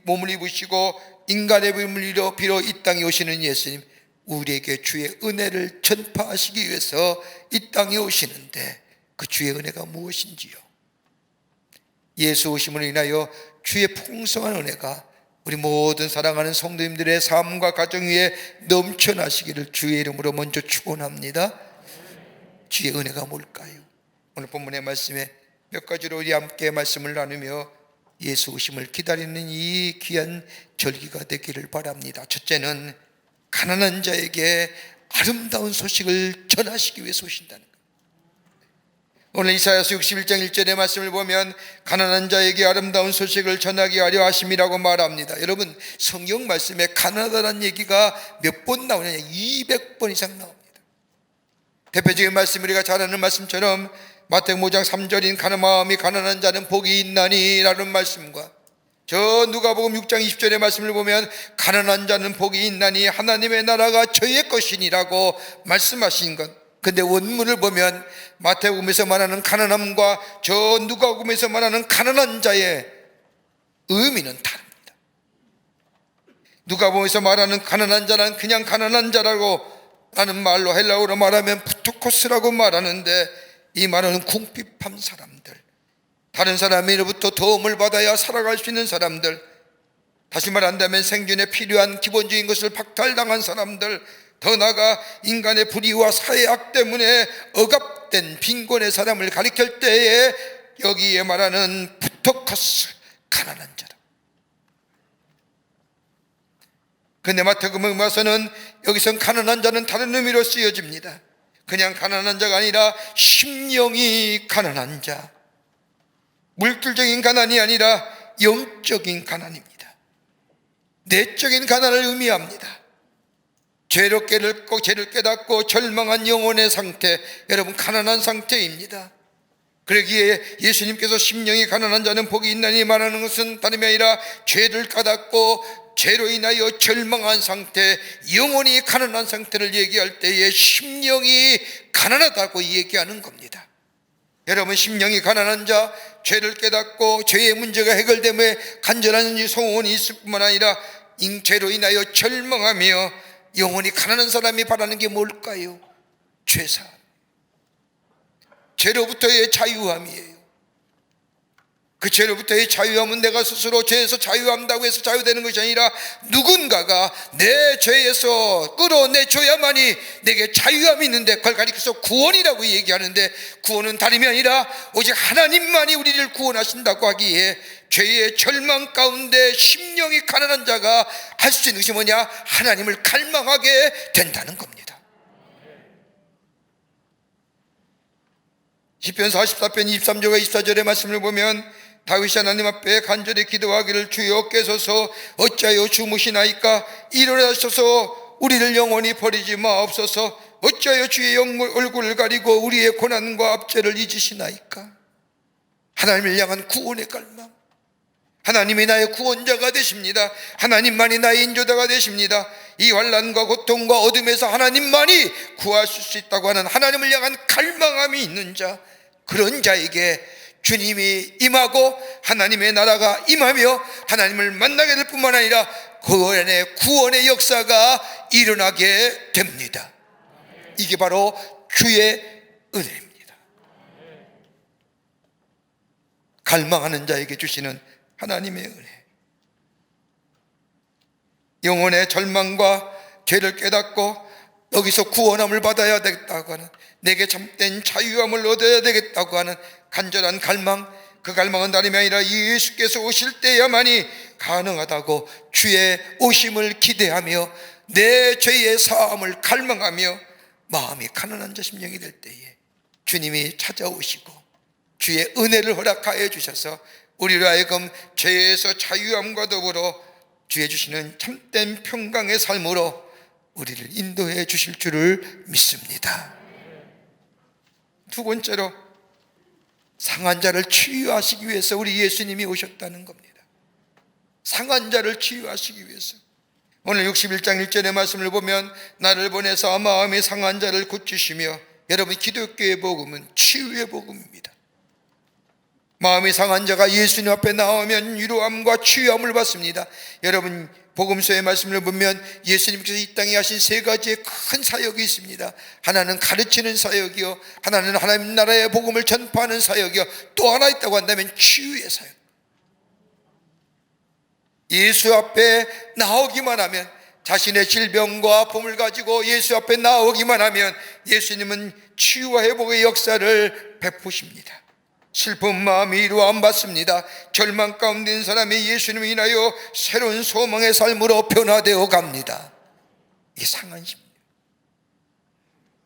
몸을 입으시고 인간의 몸을 빌어 이 땅에 오시는 예수님, 우리에게 주의 은혜를 전파하시기 위해서 이 땅에 오시는데 그 주의 은혜가 무엇인지요? 예수 오심으로 인하여 주의 풍성한 은혜가 우리 모든 사랑하는 성도님들의 삶과 가정 위에 넘쳐나시기를 주의 이름으로 먼저 축원합니다. 주의 은혜가 뭘까요? 오늘 본문의 말씀에 몇 가지로 우리 함께 말씀을 나누며 예수 오심을 기다리는 이 귀한 절기가 되기를 바랍니다. 첫째는 가난한 자에게 아름다운 소식을 전하시기 위해서 오신다는 것. 오늘 이사야서 61장 1절의 말씀을 보면 가난한 자에게 아름다운 소식을 전하게 하려 하심이라고 말합니다. 여러분, 성경 말씀에 가난하다는 얘기가 몇 번 나오느냐? 200번 이상 나옵니다. 대표적인 말씀, 우리가 잘 아는 말씀처럼 마태복음 5장 3절인 마음이 가난한 자는 복이 있나니 라는 말씀과 저 누가복음 6장 20절의 말씀을 보면 가난한 자는 복이 있나니 하나님의 나라가 저의 것이니라고 말씀하신 것. 근데 원문을 보면 마태복음에서 말하는 가난함과 저 누가복음에서 말하는 가난한 자의 의미는 다릅니다. 누가복음에서 말하는 가난한 자는 그냥 가난한 자라고 하는 말로 헬라어로 말하면 푸토코스라고 말하는데, 이 말은 궁핍한 사람들, 다른 사람으로부터 도움을 받아야 살아갈 수 있는 사람들, 다시 말한다면 생존에 필요한 기본적인 것을 박탈당한 사람들, 더 나아가 인간의 불의와 사회악 때문에 억압된 빈곤의 사람을 가리킬 때에 여기에 말하는 푸토커스, 가난한 자라. 근데 마태복음에 와서는 여기선 가난한 자는 다른 의미로 쓰여집니다. 그냥 가난한 자가 아니라 심령이 가난한 자, 물질적인 가난이 아니라 영적인 가난입니다. 내적인 가난을 의미합니다. 죄를 깨닫고 절망한 영혼의 상태, 여러분 가난한 상태입니다. 그러기에 예수님께서 심령이 가난한 자는 복이 있나니 말하는 것은 다름이 아니라 죄를 깨닫고 죄로 인하여 절망한 상태, 영혼이 가난한 상태를 얘기할 때에 심령이 가난하다고 얘기하는 겁니다. 여러분, 심령이 가난한 자, 죄를 깨닫고 죄의 문제가 해결되며 간절한 소원이 있을 뿐만 아니라 죄로 인하여 절망하며 영혼이 가난한 사람이 바라는 게 뭘까요? 죄사함, 죄로부터의 자유함이에요. 그 죄로부터의 자유함은 내가 스스로 죄에서 자유한다고 해서 자유되는 것이 아니라 누군가가 내 죄에서 끌어내줘야만이 내게 자유함이 있는데, 그걸 가리켜서 구원이라고 얘기하는데, 구원은 다름이 아니라 오직 하나님만이 우리를 구원하신다고 하기에 죄의 절망 가운데 심령이 가난한 자가 할 수 있는 것이 뭐냐? 하나님을 갈망하게 된다는 겁니다. 시편 44편 23절과 24절의 말씀을 보면 다윗이 하나님 앞에 간절히 기도하기를 주여 깨소서 어찌하여 주무시나이까 일어나셔서 우리를 영원히 버리지 마옵소서 어찌하여 주의 얼굴을 가리고 우리의 고난과 압제를 잊으시나이까. 하나님을 향한 구원의 갈망, 하나님이 나의 구원자가 되십니다. 하나님만이 나의 인도자가 되십니다. 이 환난과 고통과 어둠에서 하나님만이 구하실 수 있다고 하는 하나님을 향한 갈망함이 있는 자, 그런 자에게 주님이 임하고 하나님의 나라가 임하며 하나님을 만나게 될 뿐만 아니라 그 안에 구원의 역사가 일어나게 됩니다. 이게 바로 주의 은혜입니다. 갈망하는 자에게 주시는 하나님의 은혜. 영혼의 절망과 죄를 깨닫고 여기서 구원함을 받아야 되겠다고 하는, 내게 참된 자유함을 얻어야 되겠다고 하는 간절한 갈망, 그 갈망은 다름이 아니라 예수께서 오실 때야만이 가능하다고 주의 오심을 기대하며 내 죄의 사함을 갈망하며 마음이 가난한 자 심령이 될 때에 주님이 찾아오시고 주의 은혜를 허락하여 주셔서 우리로 하여금 죄에서 자유함과 더불어 주의 주시는 참된 평강의 삶으로 우리를 인도해 주실 줄을 믿습니다. 두 번째로, 상한 자를 치유하시기 위해서 우리 예수님이 오셨다는 겁니다. 상한 자를 치유하시기 위해서. 오늘 61장 1절의 말씀을 보면 나를 보내사 마음이 상한 자를 고치시며, 여러분 기독교의 복음은 치유의 복음입니다. 마음이 상한 자가 예수님 앞에 나오면 위로함과 치유함을 받습니다. 여러분 복음서의 말씀을 보면 예수님께서 이 땅에 하신 세 가지의 큰 사역이 있습니다. 하나는 가르치는 사역이요, 하나는 하나님 나라의 복음을 전파하는 사역이요, 또 하나 있다고 한다면 치유의 사역. 예수 앞에 나오기만 하면, 자신의 질병과 봄을 가지고 예수 앞에 나오기만 하면 예수님은 치유와 회복의 역사를 베푸십니다. 슬픈 마음이 위로함 받습니다. 절망 가운데 있는 사람이 예수님을 인하여 새로운 소망의 삶으로 변화되어 갑니다. 이게 상한 심리.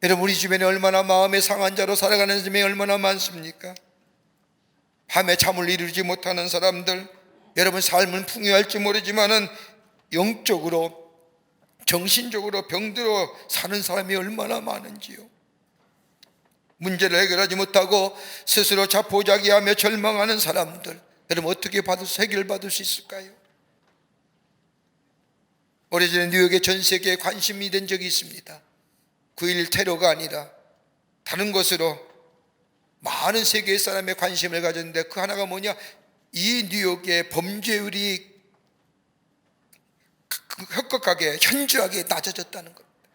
여러분 우리 주변에 얼마나 마음의 상한 자로 살아가는 사람이 얼마나 많습니까? 밤에 잠을 이루지 못하는 사람들, 여러분 삶은 풍요할지 모르지만은 영적으로 정신적으로 병들어 사는 사람이 얼마나 많은지요. 문제를 해결하지 못하고 스스로 자포자기하며 절망하는 사람들, 여러분 어떻게 해결받을 수 있을까요? 오래전에 뉴욕의 전 세계에 관심이 된 적이 있습니다. 9.11 테러가 아니라 다른 것으로 많은 세계의 사람의 관심을 가졌는데, 그 하나가 뭐냐, 이 뉴욕의 범죄율이 혁혁하게 현저하게 낮아졌다는 겁니다.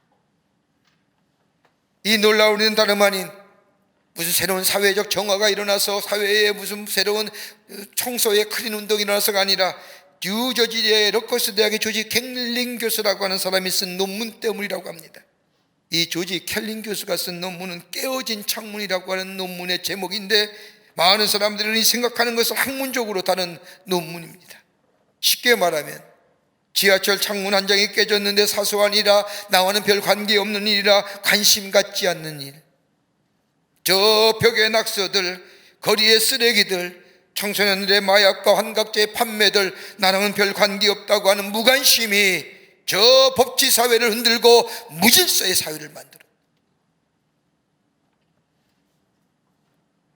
이 놀라운 일은 다름 아닌 무슨 새로운 사회적 정화가 일어나서 사회에 무슨 새로운 청소의 큰 운동이 일어나서가 아니라 뉴저지의 러커스 대학의 조지 켈링 교수라고 하는 사람이 쓴 논문 때문이라고 합니다. 이 조지 켈링 교수가 쓴 논문은 깨어진 창문이라고 하는 논문의 제목인데, 많은 사람들이 생각하는 것을 학문적으로 다른 논문입니다. 쉽게 말하면 지하철 창문 한 장이 깨졌는데 사소한 일이라, 나와는 별 관계없는 일이라 관심 갖지 않는 일, 저 벽의 낙서들, 거리의 쓰레기들, 청소년들의 마약과 환각제의 판매들, 나랑은 별 관계없다고 하는 무관심이 저 법치 사회를 흔들고 무질서의 사회를 만들어.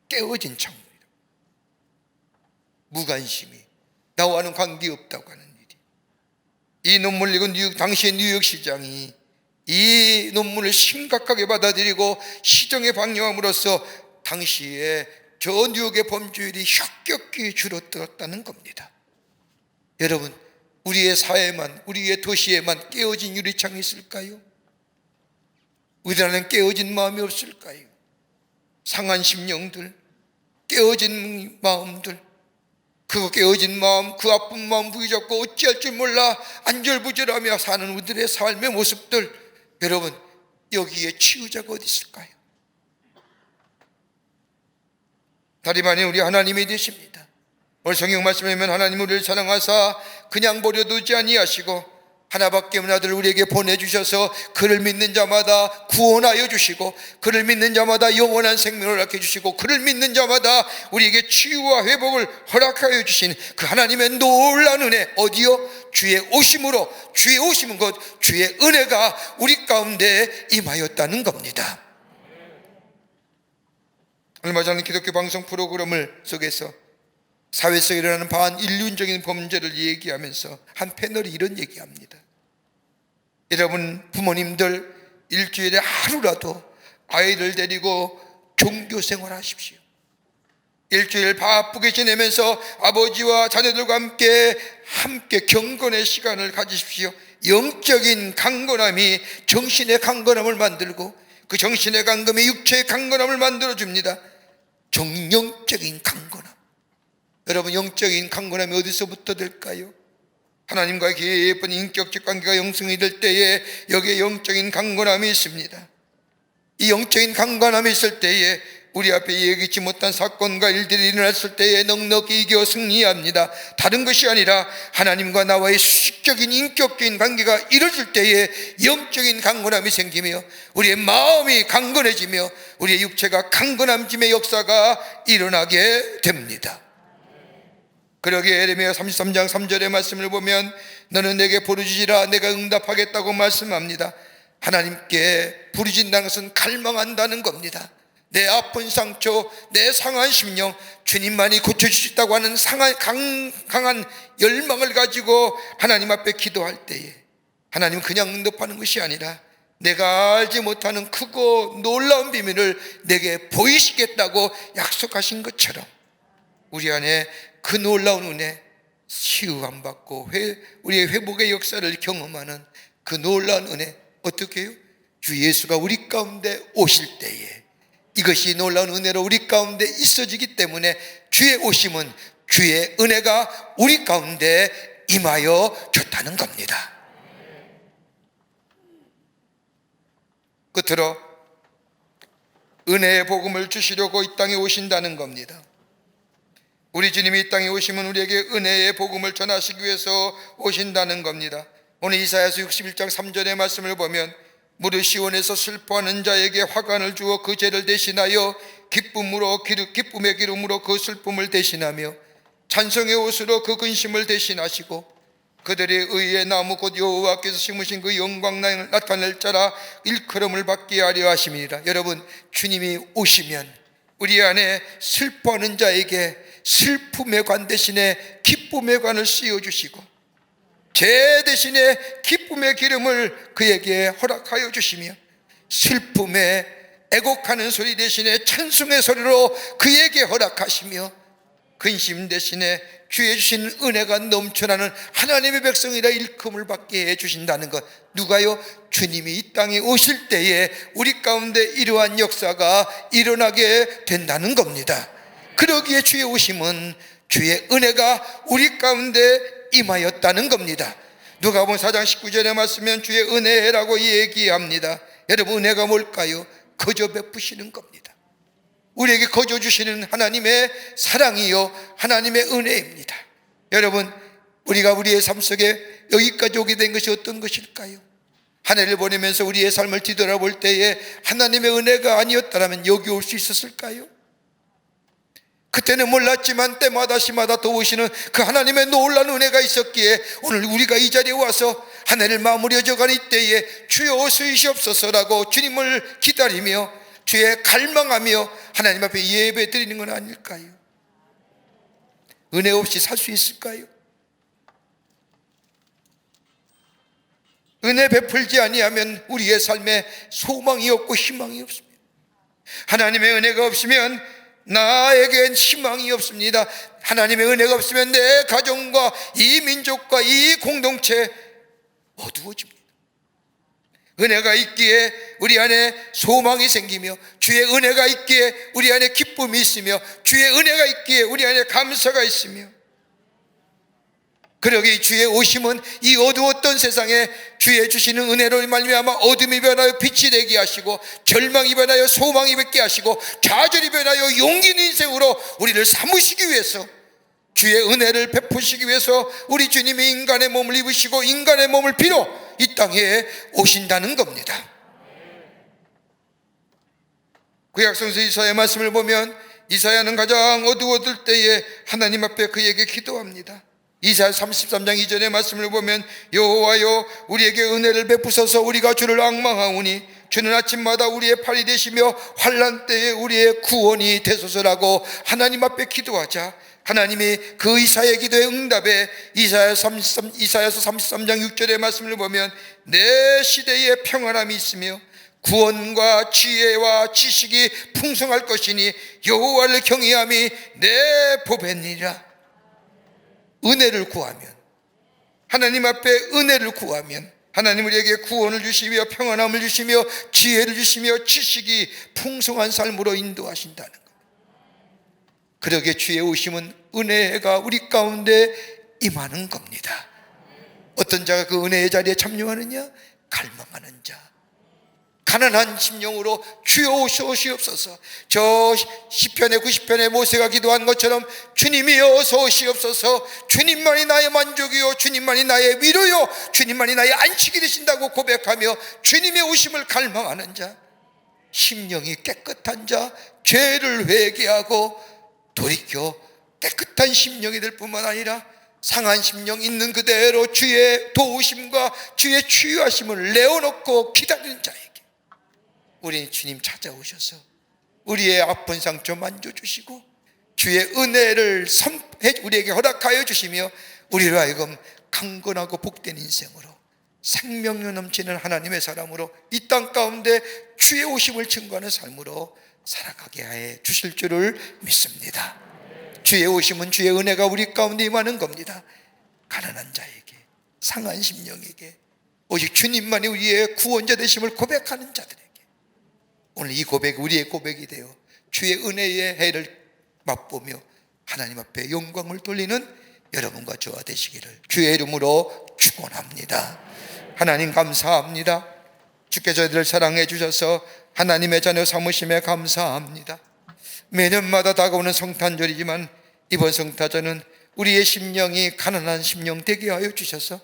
깨어진 창문이다. 무관심이 나와는 관계없다고 하는 일이. 이 논문을 읽은 당시의 뉴욕시장이 이 논문을 심각하게 받아들이고 시정에 방영함으로써 당시에 저 뉴욕의 범죄율이 혁격히 줄어들었다는 겁니다. 여러분 우리의 사회만, 우리의 도시에만 깨어진 유리창이 있을까요? 우리나라는 깨어진 마음이 없을까요? 상한 심령들, 깨어진 마음들, 그 깨어진 마음, 그 아픈 마음 부여잡고 어찌할 줄 몰라 안절부절하며 사는 우리들의 삶의 모습들, 여러분 여기에 치유자가 어디 있을까요? 다름 아닌 우리 하나님이 되십니다. 오늘 성경 말씀에 보면 하나님 우리를 사랑하사 그냥 버려두지 아니하시고 하나밖에 없는 아들을 우리에게 보내주셔서 그를 믿는 자마다 구원하여 주시고, 그를 믿는 자마다 영원한 생명을 허락해 주시고, 그를 믿는 자마다 우리에게 치유와 회복을 허락하여 주신 그 하나님의 놀라운 은혜, 어디요? 주의 오심으로, 주의 오심은 곧 주의 은혜가 우리 가운데 임하였다는 겁니다. 얼마 전 기독교 방송 프로그램을 속에서 사회 속에 일어나는 반인륜적인 범죄를 얘기하면서 한 패널이 이런 얘기합니다. 여러분 부모님들 일주일에 하루라도 아이를 데리고 종교 생활하십시오. 일주일 바쁘게 지내면서 아버지와 자녀들과 함께 경건의 시간을 가지십시오. 영적인 강건함이 정신의 강건함을 만들고, 그 정신의 강건함이 육체의 강건함을 만들어줍니다. 영적인 강건함. 여러분 영적인 강건함이 어디서부터 될까요? 하나님과의 깊은 인격적 관계가 형성이 될 때에 여기에 영적인 강건함이 있습니다. 이 영적인 강건함이 있을 때에 우리 앞에 예기치 못한 사건과 일들이 일어났을 때에 넉넉히 이겨 승리합니다. 다른 것이 아니라 하나님과 나와의 수직적인 인격적인 관계가 이루어질 때에 영적인 강건함이 생기며 우리의 마음이 강건해지며 우리의 육체가 강건함짐의 역사가 일어나게 됩니다. 그러기에 예레미야 33장 3절의 말씀을 보면 너는 내게 부르짖으라 내가 응답하겠다고 말씀합니다. 하나님께 부르짖는다는 것은 갈망한다는 겁니다. 내 아픈 상처, 내 상한 심령, 주님만이 고쳐주시다고 하는 강한 열망을 가지고 하나님 앞에 기도할 때에 하나님은 그냥 응답하는 것이 아니라 내가 알지 못하는 크고 놀라운 비밀을 내게 보이시겠다고 약속하신 것처럼 우리 안에 그 놀라운 은혜, 치유함 받고 우리의 회복의 역사를 경험하는 그 놀라운 은혜, 어떻게 해요? 주 예수가 우리 가운데 오실 때에 이것이 놀라운 은혜로 우리 가운데 있어지기 때문에 주의 오심은 주의 은혜가 우리 가운데 임하여 줬다는 겁니다. 끝으로 은혜의 복음을 주시려고 이 땅에 오신다는 겁니다. 우리 주님이 이 땅에 오시면 우리에게 은혜의 복음을 전하시기 위해서 오신다는 겁니다. 오늘 이사야서 61장 3절의 말씀을 보면 무릇 시온에서 슬퍼하는 자에게 화관을 주어 그 죄를 대신하여 기쁨의 기름으로 그 슬픔을 대신하며 찬송의 옷으로 그 근심을 대신하시고 그들의 의의 나무 곧 여호와께서 심으신 그 영광 나타낼 자라 일컬음을 받게 하려 하심이니라. 여러분, 주님이 오시면 우리 안에 슬퍼하는 자에게 슬픔의 관 대신에 기쁨의 관을 씌워주시고 죄 대신에 기쁨의 기름을 그에게 허락하여 주시며 슬픔에 애곡하는 소리 대신에 찬송의 소리로 그에게 허락하시며 근심 대신에 주의 주신 은혜가 넘쳐나는 하나님의 백성이라 일컬음을 받게 해주신다는 것. 누가요? 주님이 이 땅에 오실 때에 우리 가운데 이러한 역사가 일어나게 된다는 겁니다. 그러기에 주의 오심은 주의 은혜가 우리 가운데 임하였다는 겁니다. 누가복음 4장 19절에 말씀은 주의 은혜라고 얘기합니다. 여러분, 은혜가 뭘까요? 거저 베푸시는 겁니다. 우리에게 거저 주시는 하나님의 사랑이요 하나님의 은혜입니다. 여러분, 우리가 우리의 삶 속에 여기까지 오게 된 것이 어떤 것일까요? 한 해를 보내면서 우리의 삶을 뒤돌아볼 때에 하나님의 은혜가 아니었다면 여기 올 수 있었을까요? 그때는 몰랐지만 때마다 시마다 도우시는 그 하나님의 놀라운 은혜가 있었기에 오늘 우리가 이 자리에 와서 한 해를 마무리해져가는 이때에 주여 오시옵소서라고 주님을 기다리며 주의 갈망하며 하나님 앞에 예배 드리는 건 아닐까요? 은혜 없이 살 수 있을까요? 은혜 베풀지 아니하면 우리의 삶에 소망이 없고 희망이 없습니다. 하나님의 은혜가 없으면 나에겐 희망이 없습니다. 하나님의 은혜가 없으면 내 가정과 이 민족과 이 공동체 어두워집니다. 은혜가 있기에 우리 안에 소망이 생기며 주의 은혜가 있기에 우리 안에 기쁨이 있으며 주의 은혜가 있기에 우리 안에 감사가 있으며 그러기 주의 오심은 이 어두웠던 세상에 주의 주시는 은혜로 말미암아 어둠이 변하여 빛이 되게 하시고 절망이 변하여 소망이 뵙게 하시고 좌절이 변하여 용기 있는 인생으로 우리를 삼으시기 위해서 주의 은혜를 베푸시기 위해서 우리 주님이 인간의 몸을 입으시고 인간의 몸을 빌어 이 땅에 오신다는 겁니다. 구약성서 이사야 말씀을 보면 이사야는 가장 어두워질 때에 하나님 앞에 그에게 기도합니다. 이사야 33장 2절의 말씀을 보면 여호와여 우리에게 은혜를 베푸소서 우리가 주를 앙망하오니 주는 아침마다 우리의 팔이 되시며 환난 때에 우리의 구원이 되소서라고 하나님 앞에 기도하자 하나님이 그 이사야의 기도의 응답에 이사야서 33장 6절의 말씀을 보면 내 시대에 평안함이 있으며 구원과 지혜와 지식이 풍성할 것이니 여호와를 경외함이 내 보배니라. 은혜를 구하면 하나님 앞에 은혜를 구하면 하나님 우리에게 구원을 주시며 평안함을 주시며 지혜를 주시며 지식이 풍성한 삶으로 인도하신다는 것. 그러기에 주의 오심은 은혜가 우리 가운데 임하는 겁니다. 어떤 자가 그 은혜의 자리에 참여하느냐? 갈망하는 자, 가난한 심령으로 주여 오시옵소서. 저 시편의 90편의 모세가 기도한 것처럼 주님이여 어서 오시옵소서. 주님만이 나의 만족이요 주님만이 나의 위로요 주님만이 나의 안식이 되신다고 고백하며 주님의 오심을 갈망하는 자, 심령이 깨끗한 자, 죄를 회개하고 돌이켜 깨끗한 심령이 될 뿐만 아니라 상한 심령 있는 그대로 주의 도우심과 주의 치유하심을 내어놓고 기다리는 자에게 우리 주님 찾아오셔서 우리의 아픈 상처 만져주시고 주의 은혜를 우리에게 허락하여 주시며 우리로 하여금 강건하고 복된 인생으로 생명력 넘치는 하나님의 사람으로 이 땅 가운데 주의 오심을 증거하는 삶으로 살아가게 해 주실 줄을 믿습니다. 주의 오심은 주의 은혜가 우리 가운데 임하는 겁니다. 가난한 자에게, 상한 심령에게, 오직 주님만이 우리의 구원자 되심을 고백하는 자들에게 오늘 이 고백이 우리의 고백이 되어 주의 은혜의 해를 맛보며 하나님 앞에 영광을 돌리는 여러분과 저와 되시기를 주의 이름으로 축원합니다. 하나님 감사합니다. 주께 저희들을 사랑해 주셔서 하나님의 자녀 삼으심에 감사합니다. 매년마다 다가오는 성탄절이지만 이번 성탄절은 우리의 심령이 가난한 심령 되게 하여 주셔서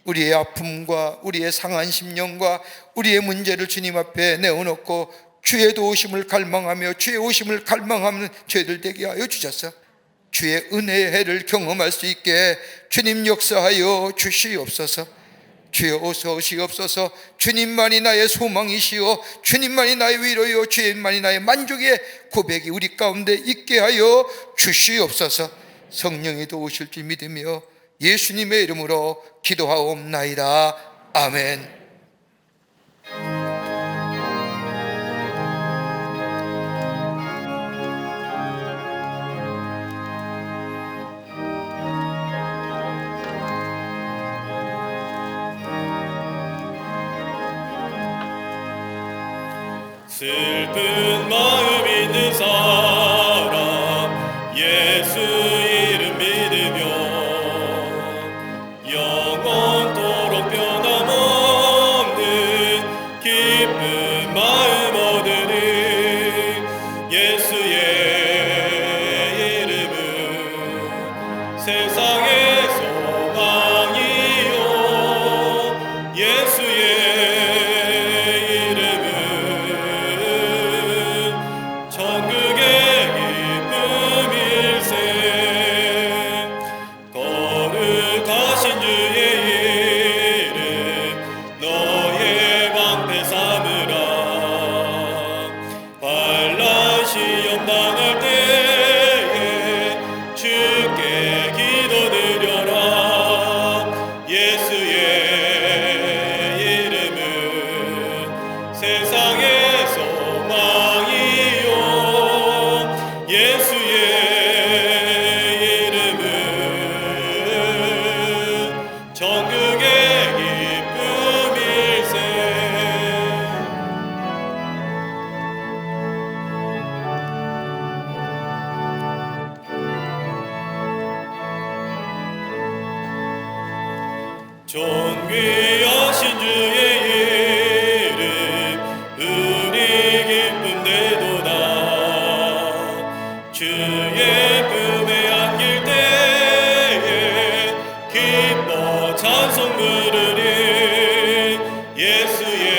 우리의 아픔과 우리의 상한 심령과 우리의 문제를 주님 앞에 내어놓고 주의 도우심을 갈망하며 주의 오심을 갈망하는 저희들 되게 하여 주셔서 주의 은혜의 해를 경험할 수 있게 주님 역사하여 주시옵소서. 주여 어서 오시옵소서. 주님만이 나의 소망이시오, 주님만이 나의 위로요, 주님만이 나의 만족의 고백이 우리 가운데 있게 하여 주시옵소서. 성령이 도우실 줄 믿으며 예수님의 이름으로 기도하옵나이다. 아멘. 슬픈 마음 있는 사람 예수 이름 믿으며 영원토록 변함없는 기쁜 마음 얻으리. 예수의 이름은 세상의 소망이요 예수의 존귀하신 주의 이름 우리 기쁨되도다. 주의 품에 안길 때에 기뻐 찬송 부르리. 예수의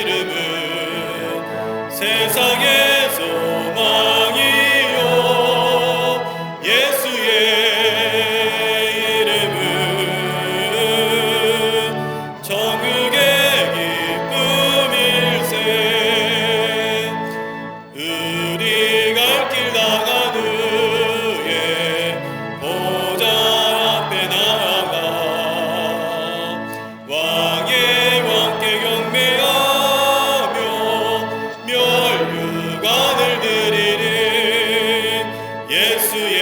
이름은 세상의 소망이요 예수의 천국의 기쁨일세. 우리 갈 길 나간 후에 보좌 앞에 나아가 왕의 왕께 경배하며 멸류관을 드리리. 예수의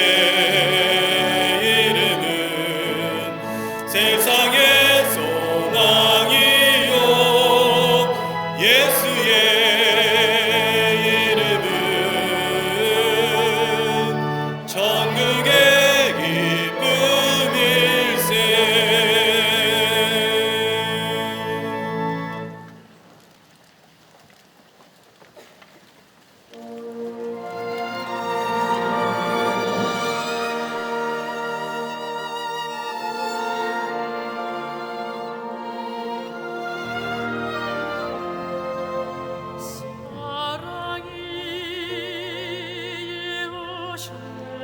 이름은 세상의 소망이요 예수의 이름은 천국의 기쁨일세. 사랑이 오셨네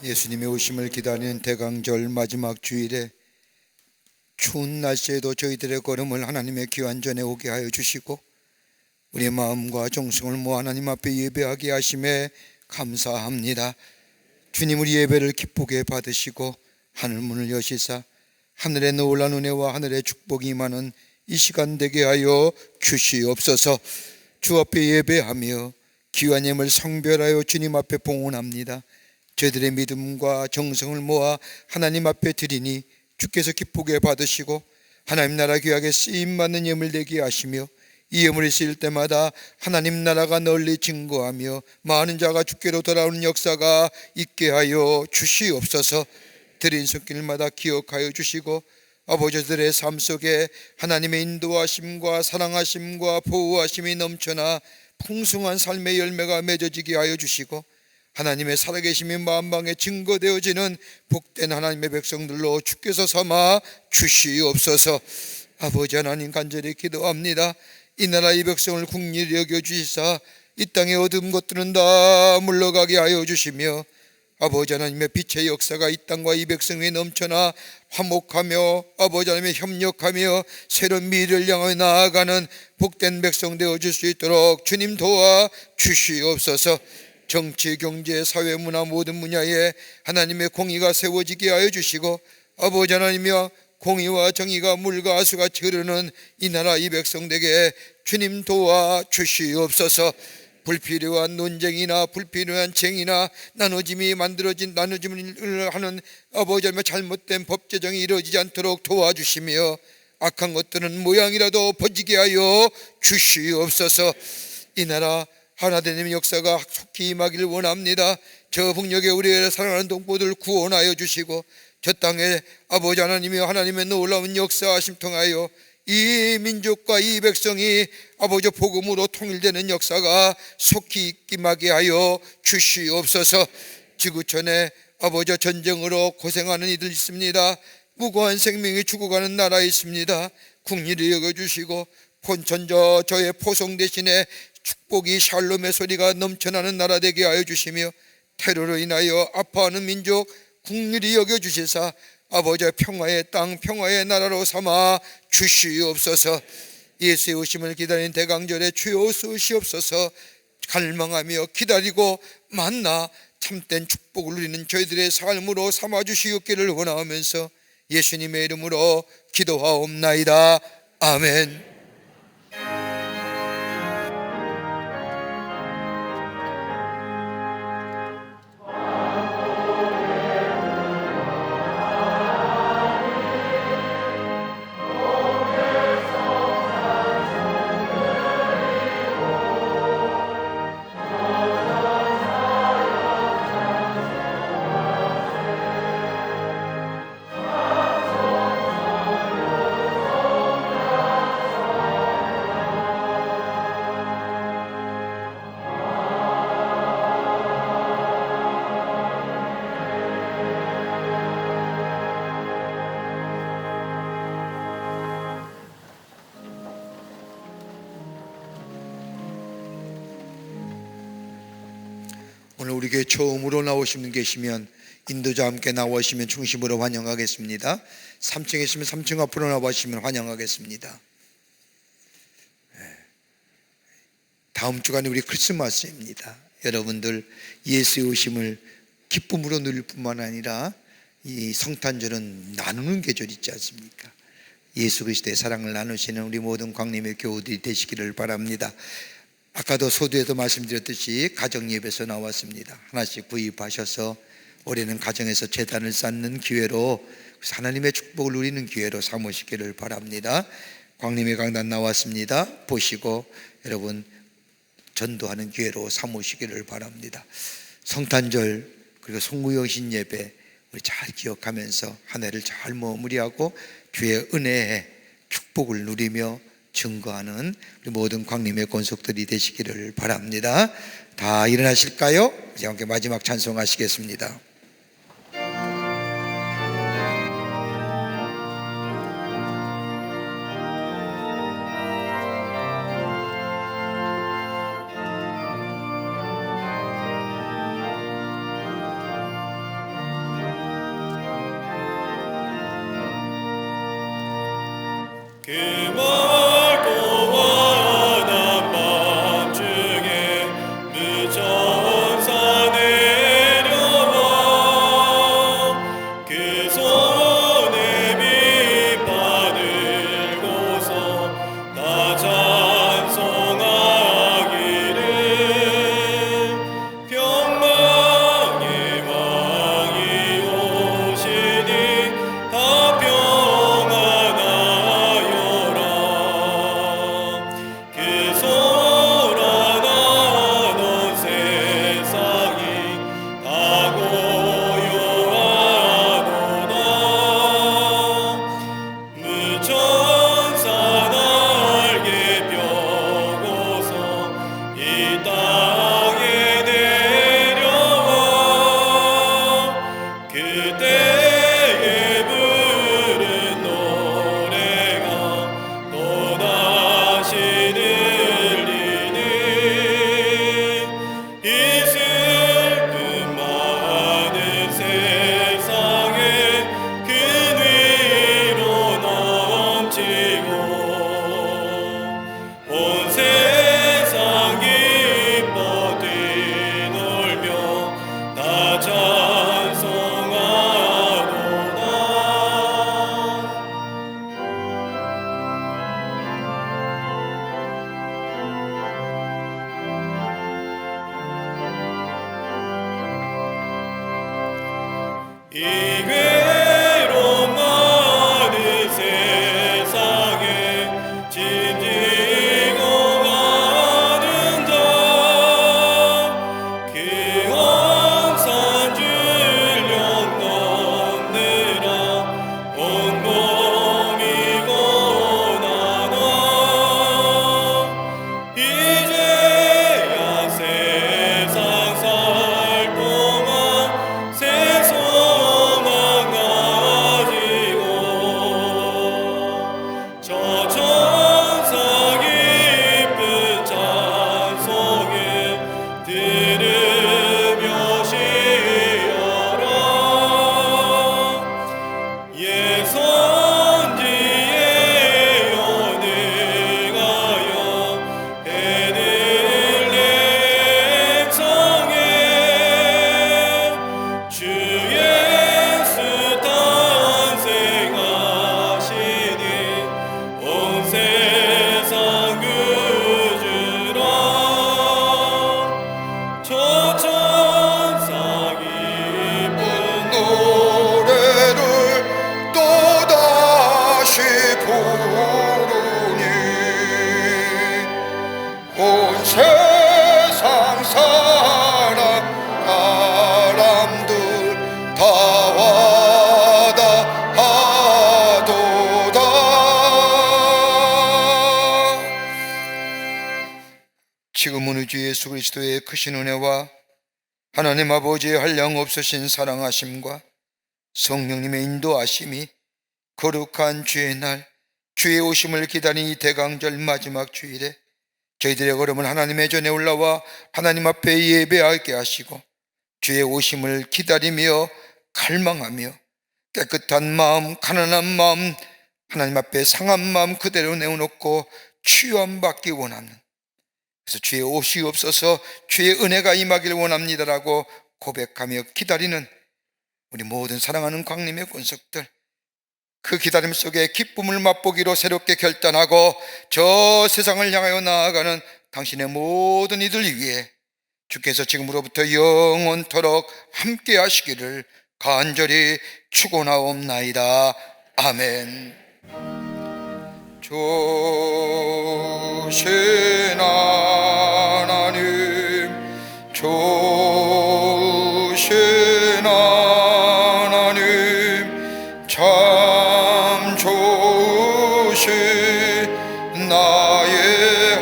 예수님의 오심을 기다리는 대강절 마지막 주일에 추운 날씨에도 저희들의 걸음을 하나님의 귀한 전에 오게 하여 주시고 우리의 마음과 정성을 모아 하나님 앞에 예배하게 하심에 감사합니다. 주님, 우리 예배를 기쁘게 받으시고 하늘 문을 여시사 하늘의 놀라운 은혜와 하늘의 축복이 임하는 이 시간 되게 하여 주시옵소서. 주 앞에 예배하며 귀한 예물 성별하여 주님 앞에 봉헌합니다. 저희들의 믿음과 정성을 모아 하나님 앞에 드리니 주께서 기쁘게 받으시고 하나님 나라 귀하게 쓰임받는 예물 되게 하시며 이 예물이 쓰일 때마다 하나님 나라가 널리 증거하며 많은 자가 주께로 돌아오는 역사가 있게 하여 주시옵소서. 드린 손길마다 기억하여 주시고 아버지들의 삶 속에 하나님의 인도하심과 사랑하심과 보호하심이 넘쳐나 풍성한 삶의 열매가 맺어지게 하여 주시고 하나님의 살아계심이 만방에 증거되어지는 복된 하나님의 백성들로 주께서 삼아 주시옵소서. 아버지 하나님, 간절히 기도합니다. 이 나라 이 백성을 긍휼히 여겨주시사 이 땅의 어두운 것들은 다 물러가게 하여 주시며 아버지 하나님의 빛의 역사가 이 땅과 이 백성에 넘쳐나 화목하며 아버지 하나님의 협력하며 새로운 미래를 향하여 나아가는 복된 백성 되어줄 수 있도록 주님 도와 주시옵소서. 정치, 경제, 사회, 문화 모든 분야에 하나님의 공의가 세워지게 하여 주시고 아버지 하나님이여 공의와 정의가 물과 아수같이 흐르는 이 나라 이 백성에게 주님 도와 주시옵소서. 불필요한 논쟁이나 불필요한 쟁이나 나눠짐을 하는 아버지 하나님의 잘못된 법 제정이 이루어지지 않도록 도와주시며 악한 것들은 모양이라도 번지게 하여 주시옵소서. 이 나라 하나되는 역사가 속히 임하기를 원합니다. 저 북녘에 우리의 사랑하는 동포들 구원하여 주시고 저 땅에 아버지 하나님이여 하나님의 놀라운 역사하심 통하여 이 민족과 이 백성이 아버지 복음으로 통일되는 역사가 속히 임하게 하여 주시옵소서. 지구촌에 아버지 전쟁으로 고생하는 이들 있습니다. 무고한 생명이 죽어가는 나라에 있습니다. 긍휼히 여겨주시고 본천저 저의 포성 대신에 축복이 샬롬의 소리가 넘쳐나는 나라 되게 하여 주시며 테러로 인하여 아파하는 민족 긍휼히 여겨주시사 아버지의 평화의 땅 평화의 나라로 삼아 주시옵소서. 예수의 오심을 기다리는 대강절에 주여 오시옵소서. 갈망하며 기다리고 만나 참된 축복을 누리는 저희들의 삶으로 삼아 주시옵기를 원하면서 예수님의 이름으로 기도하옵나이다. 아멘. 오늘 우리 교회 처음으로 나오신 분 계시면 인도자 함께 나오시면 중심으로 환영하겠습니다. 3층에 있으면 3층 앞으로 나오시면 환영하겠습니다. 다음 주간에 우리 크리스마스입니다. 여러분들 예수의 오심을 기쁨으로 누릴 뿐만 아니라 이 성탄절은 나누는 계절 있지 않습니까? 예수 그리스도의 사랑을 나누시는 우리 모든 광림의 교우들이 되시기를 바랍니다. 아까도 소두에도 말씀드렸듯이 가정예배에서 나왔습니다. 하나씩 구입하셔서 올해는 가정에서 제단을 쌓는 기회로 하나님의 축복을 누리는 기회로 삼으시기를 바랍니다. 광림의 강단 나왔습니다. 보시고 여러분 전도하는 기회로 삼으시기를 바랍니다. 성탄절 그리고 송구영신 예배 우리 잘 기억하면서 한 해를 잘 마무리하고 주의 은혜의 축복을 누리며 증거하는 우리 모든 광림의 권속들이 되시기를 바랍니다. 다 일어나실까요? 이제 함께 마지막 찬송하시겠습니다. 이 괴로움 많은 세상에 짐지고 가는 자 그 홍산 줄령 넘느라 온몸이 고난하 이제야 세상 살 동안 새 소망 가지고 저 천사 깊은 찬송을 들으며 쉬어라 예선지에 연행하여 베들레헴 성에 주 예수 탄생하시니 온 세상 구주라 저 천사 기쁜 노래를 또다시 부르니 온 세상 사람들 다 와다 하도다. 지금은 우리 주 예수 그리스도의 크신 은혜와 하나님 아버지의 한량없으신 사랑하심과 성령님의 인도하심이 거룩한 주의 날 주의 오심을 기다린 이 대강절 마지막 주일에 저희들의 걸음을 하나님의 전에 올라와 하나님 앞에 예배하게 하시고 주의 오심을 기다리며 갈망하며 깨끗한 마음, 가난한 마음, 하나님 앞에 상한 마음 그대로 내어놓고 치유함 받기 원하는, 그래서 주의 오시옵소서 주의 은혜가 임하기를 원합니다라고 고백하며 기다리는 우리 모든 사랑하는 광림의 권속들, 그 기다림 속에 기쁨을 맛보기로 새롭게 결단하고 저 세상을 향하여 나아가는 당신의 모든 이들 위해 주께서 지금으로부터 영원토록 함께 하시기를 간절히 축원하옵나이다. 아멘. 조신 하나님, 조신 하나님, 참 좋으신 나의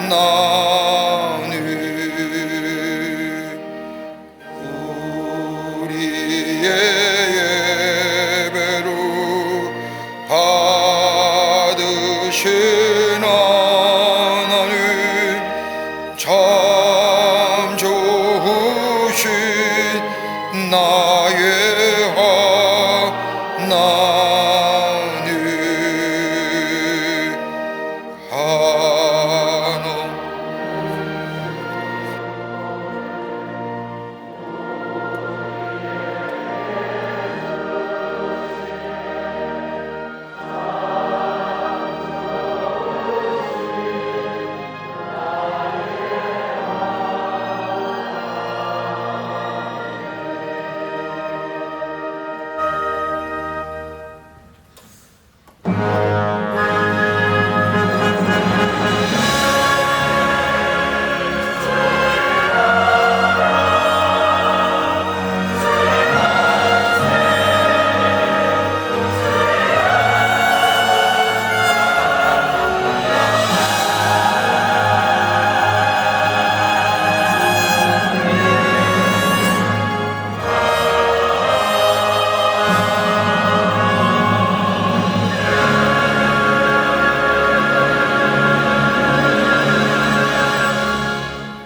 하나님, 우리의 예배로 받으신 하나님, 참 좋으신 나의